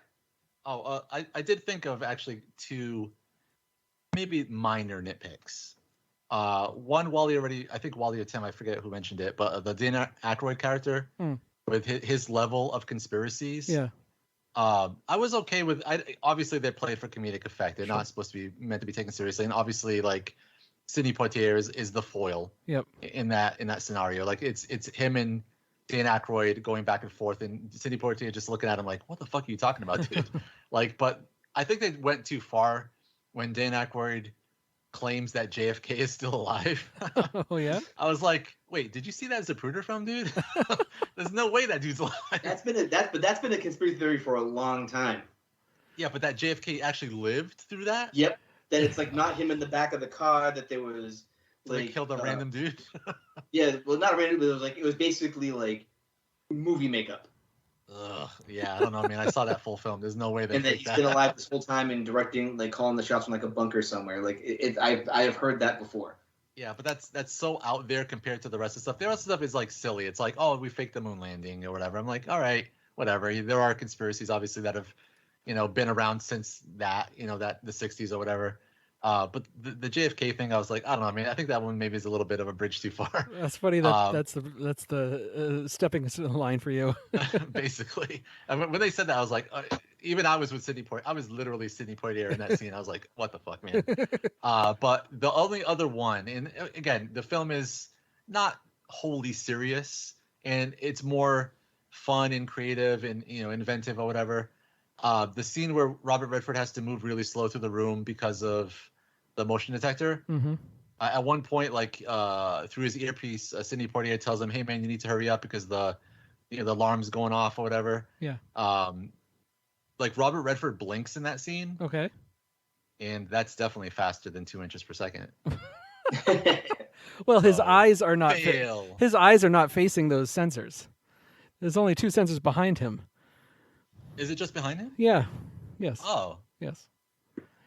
Speaker 3: Oh, I did think of actually two maybe minor nitpicks. One, I think Wally or Tim, I forget who mentioned it, but the Dan Aykroyd character with his level of conspiracies.
Speaker 2: Yeah.
Speaker 3: I was okay with. Obviously, they're played for comedic effect. They're not supposed to be meant to be taken seriously, and obviously, like Sidney Poitier is the foil.
Speaker 2: Yep.
Speaker 3: In that scenario, like it's him and Dan Aykroyd going back and forth, and Sidney Poitier just looking at him like, "What the fuck are you talking about, dude?" But I think they went too far when Dan Aykroyd claims that JFK is still alive.
Speaker 2: Oh yeah.
Speaker 3: I was like, wait, did you see that Zapruder film, dude? There's no way that dude's alive.
Speaker 1: That's been a conspiracy theory for a long time.
Speaker 3: Yeah, but that JFK actually lived through that?
Speaker 1: Yep. That it's like not him in the back of the car, that there was like
Speaker 3: they killed a random dude.
Speaker 1: Yeah, well, not a random, but it was basically like movie makeup.
Speaker 3: Ugh, yeah, I don't know, man. I saw that full film. There's no way
Speaker 1: and that he's been alive this whole time and directing, like calling the shots from like a bunker somewhere. Like I have heard that before.
Speaker 3: Yeah, but that's so out there compared to the rest of the stuff. The rest of the stuff is like silly. It's like, oh, we faked the moon landing or whatever. I'm like, all right, whatever. There are conspiracies obviously that have, been around since that, that the 60s or whatever. But the JFK thing, I was like, I don't know. I mean, I think that one maybe is a little bit of a bridge too far.
Speaker 2: That's funny. That's the stepping line for you.
Speaker 3: Basically, and when they said that, I was like, even I was with Sidney Poitier. I was literally Sidney Poitier in that scene. I was like, what the fuck, man? But the only other one, and again, the film is not wholly serious, and it's more fun and creative and inventive or whatever. The scene where Robert Redford has to move really slow through the room because of the motion detector.
Speaker 2: Mm-hmm.
Speaker 3: At one point, like through his earpiece, Sidney Poitier tells him, "Hey man, you need to hurry up because the alarm's going off or whatever."
Speaker 2: Yeah.
Speaker 3: Like Robert Redford blinks in that scene.
Speaker 2: Okay.
Speaker 3: And that's definitely faster than 2 inches per second.
Speaker 2: Well, his eyes are not.
Speaker 3: Fail.
Speaker 2: His eyes are not facing those sensors. There's only 2 sensors behind him.
Speaker 3: Is it just behind him?
Speaker 2: Yeah. Yes.
Speaker 3: Oh.
Speaker 2: Yes.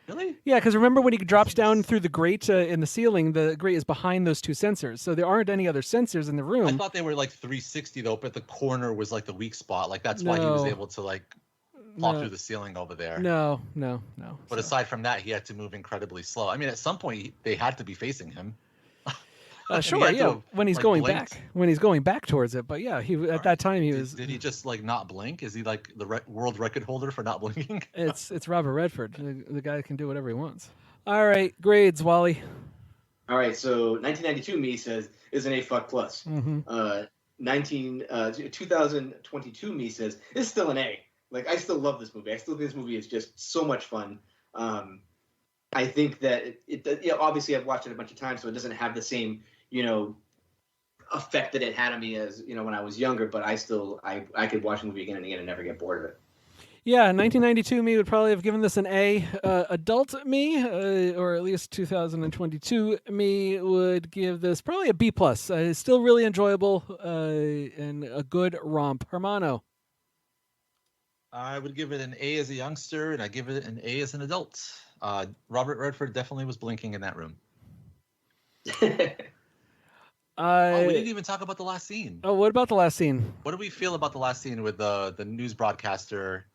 Speaker 3: Really?
Speaker 2: Yeah, because remember when he drops down through the grate in the ceiling, the grate is behind those 2 sensors, so there aren't any other sensors in the room.
Speaker 3: I thought they were like 360 though, but the corner was like the weak spot. Like that's why he was able to like plop through the ceiling over there.
Speaker 2: No.
Speaker 3: But aside from that, he had to move incredibly slow. I mean, at some point they had to be facing him.
Speaker 2: Sure, yeah. When he's going back towards it, but yeah, at that time he was.
Speaker 3: Did he just like not blink? Is he like the world record holder for not blinking?
Speaker 2: It's Robert Redford. The guy can do whatever he wants. All right, grades, Wally.
Speaker 1: All right, so 1992 me says is an A++. 2022 me says it's still an A. Like I still love this movie. I still think this movie is just so much fun. I think that it obviously I've watched it a bunch of times, so it doesn't have the same effect that it had on me as when I was younger. But I could watch the movie again and again and never get bored of it.
Speaker 2: Yeah, 1992 me would probably have given this an A. Adult me, or at least 2022 me, would give this probably a B+. It's still really enjoyable and a good romp. Hermano.
Speaker 3: I would give it an A as a youngster, and I give it an A as an adult. Robert Redford definitely was blinking in that room. We didn't even talk about the last scene.
Speaker 2: Oh, what about the last scene?
Speaker 3: What do we feel about the last scene with the news broadcaster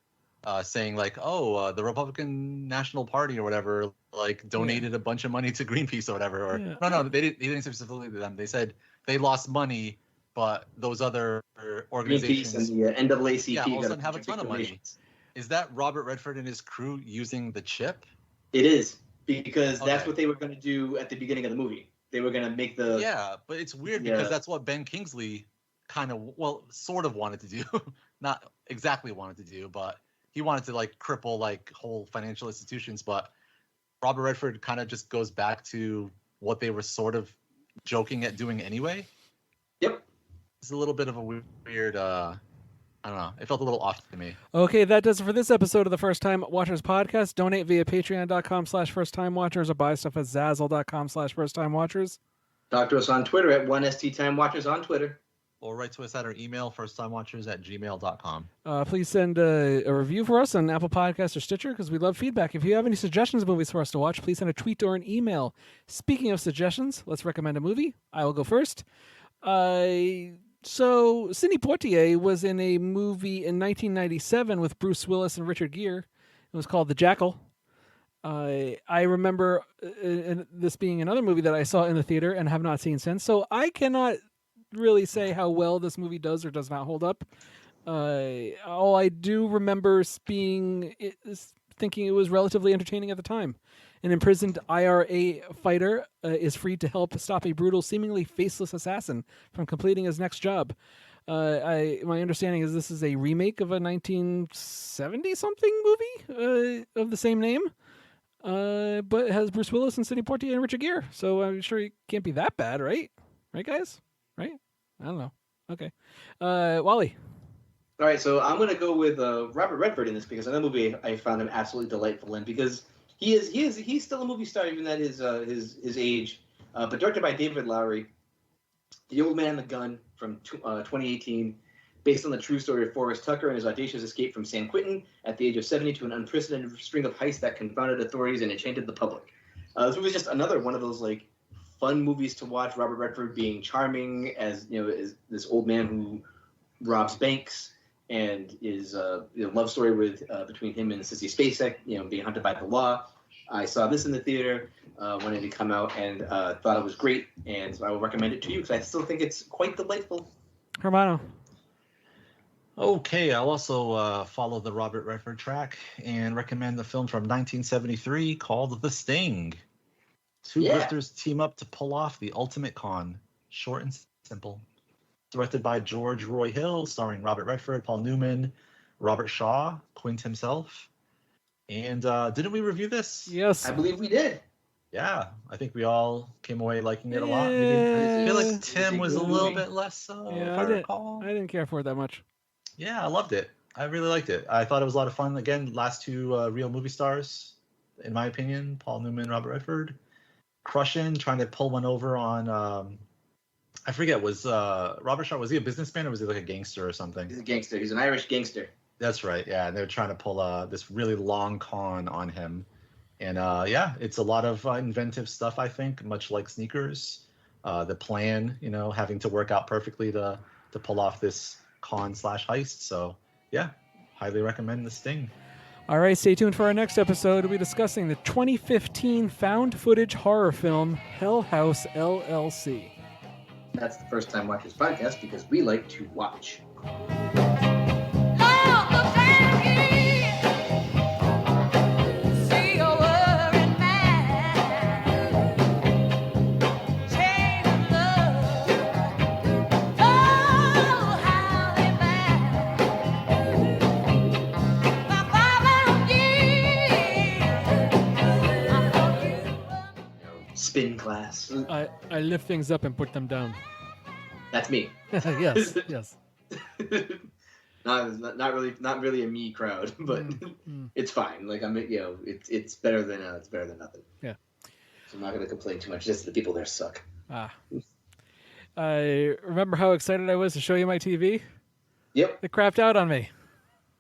Speaker 3: saying like, the Republican National Party or whatever like donated a bunch of money to Greenpeace or whatever? Or no, they didn't say specifically to them. They said they lost money, but those other organizations
Speaker 1: and the NAACP
Speaker 3: all of a sudden have a ton of money. Is that Robert Redford and his crew using the chip?
Speaker 1: It is, because that's what they were going to do at the beginning of the movie. They were going to make the...
Speaker 3: Yeah, but it's weird because that's what Ben Kingsley sort of wanted to do. Not exactly wanted to do, but he wanted to like cripple like whole financial institutions. But Robert Redford kind of just goes back to what they were sort of joking at doing anyway.
Speaker 1: Yep.
Speaker 3: It's a little bit of a weird... I don't know. It felt a little off to me.
Speaker 2: Okay, that does it for this episode of the First Time Watchers podcast. Donate via patreon.com/firsttimewatchers or buy stuff at zazzle.com/firsttimewatchers.
Speaker 1: Talk to us on Twitter at 1STTimeWatchers on Twitter.
Speaker 3: Or write to us at our email, firsttimewatchers@gmail.com.
Speaker 2: Please send a review for us on Apple Podcasts or Stitcher because we love feedback. If you have any suggestions of movies for us to watch, please send a tweet or an email. Speaking of suggestions, let's recommend a movie. I will go first. So, Sidney Poitier was in a movie in 1997 with Bruce Willis and Richard Gere. It was called The Jackal. I remember this being another movie that I saw in the theater and have not seen since. So, I cannot really say how well this movie does or does not hold up. All I do remember thinking it was relatively entertaining at the time. An imprisoned IRA fighter is free to help stop a brutal, seemingly faceless assassin from completing his next job. My understanding is this is a remake of a 1970-something movie of the same name, but it has Bruce Willis and Sidney Poitier and Richard Gere. So I'm sure it can't be that bad, right? Right, guys? Right? I don't know. Okay. Wally.
Speaker 1: All right, so I'm going to go with Robert Redford in this because another movie I found him absolutely delightful in because he's still a movie star even at his age, but directed by David Lowery. The Old Man and the Gun from 2018, based on the true story of Forrest Tucker and his audacious escape from San Quentin at the age of 70 to an unprecedented string of heists that confounded authorities and enchanted the public. This movie is just another one of those like fun movies to watch. Robert Redford being charming as as this old man who robs banks. And is love story with between him and Sissy Spacek, being hunted by the law. I saw this in the theater when it had come out and thought it was great, and so I will recommend it to you because I still think it's quite delightful.
Speaker 2: Hermano.
Speaker 3: Okay, I'll also follow the Robert Redford track and recommend the film from 1973 called The Sting. Two grifters team up to pull off the ultimate con. Short and simple. Directed by George Roy Hill, starring Robert Redford, Paul Newman, Robert Shaw, Quint himself. And didn't we review this?
Speaker 2: Yes.
Speaker 1: I believe we did.
Speaker 3: Yeah, I think we all came away liking it a lot. I feel like Tim was a little bit less so, if I recall.
Speaker 2: I didn't care for it that much.
Speaker 3: Yeah, I loved it. I really liked it. I thought it was a lot of fun. Again, last two real movie stars, in my opinion, Paul Newman, Robert Redford, crushing, trying to pull one over on. I forget. Was Robert Shaw? Was he a businessman or was he like a gangster or something?
Speaker 1: He's a gangster. He's an Irish gangster.
Speaker 3: That's right. Yeah, and they were trying to pull this really long con on him, and yeah, it's a lot of inventive stuff. I think, much like Sneakers, the plan, having to work out perfectly to pull off this con/heist. So yeah, highly recommend The Sting.
Speaker 2: All right, stay tuned for our next episode. We'll be discussing the 2015 found footage horror film Hell House LLC.
Speaker 1: That's the first time watchers podcast because we like to watch. Spin class.
Speaker 2: I lift things up and put them down.
Speaker 1: That's me.
Speaker 2: Yes.
Speaker 1: Not really a me crowd, but it's fine. Like it's better than nothing.
Speaker 2: Yeah.
Speaker 1: So I'm not gonna complain too much. Just the people there suck.
Speaker 2: I remember how excited I was to show you my TV.
Speaker 1: Yep.
Speaker 2: It crapped out on me.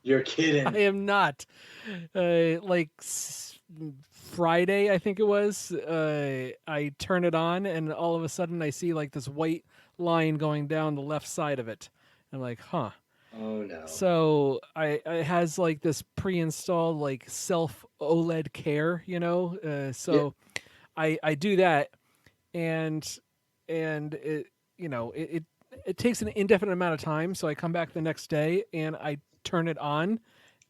Speaker 1: You're kidding.
Speaker 2: I am not. Friday, I think it was, I turn it on and all of a sudden I see like this white line going down the left side of it. I'm like, huh.
Speaker 1: Oh no.
Speaker 2: So it has like this pre-installed like self OLED care, so yeah. I do that and it, it takes an indefinite amount of time. So I come back the next day and I turn it on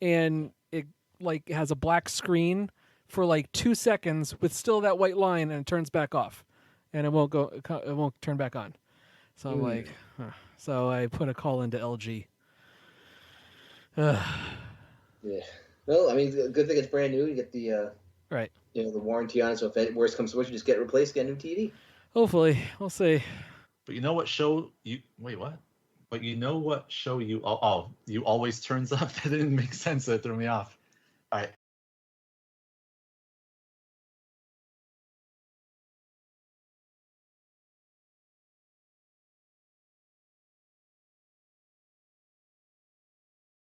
Speaker 2: and it like has a black screen for like 2 seconds with still that white line, and it turns back off, and it won't turn back on. So I'm like, huh. So I put a call into LG.
Speaker 1: Yeah. Well, I mean, good thing it's brand new. You get the
Speaker 2: right.
Speaker 1: The warranty on it. So if worst comes to worst, you just get it replaced, get a new TV.
Speaker 2: Hopefully, we'll see.
Speaker 3: But you know what show you? Wait, what? But you know what show you? Oh, you always turns up. That didn't make sense. That threw me off.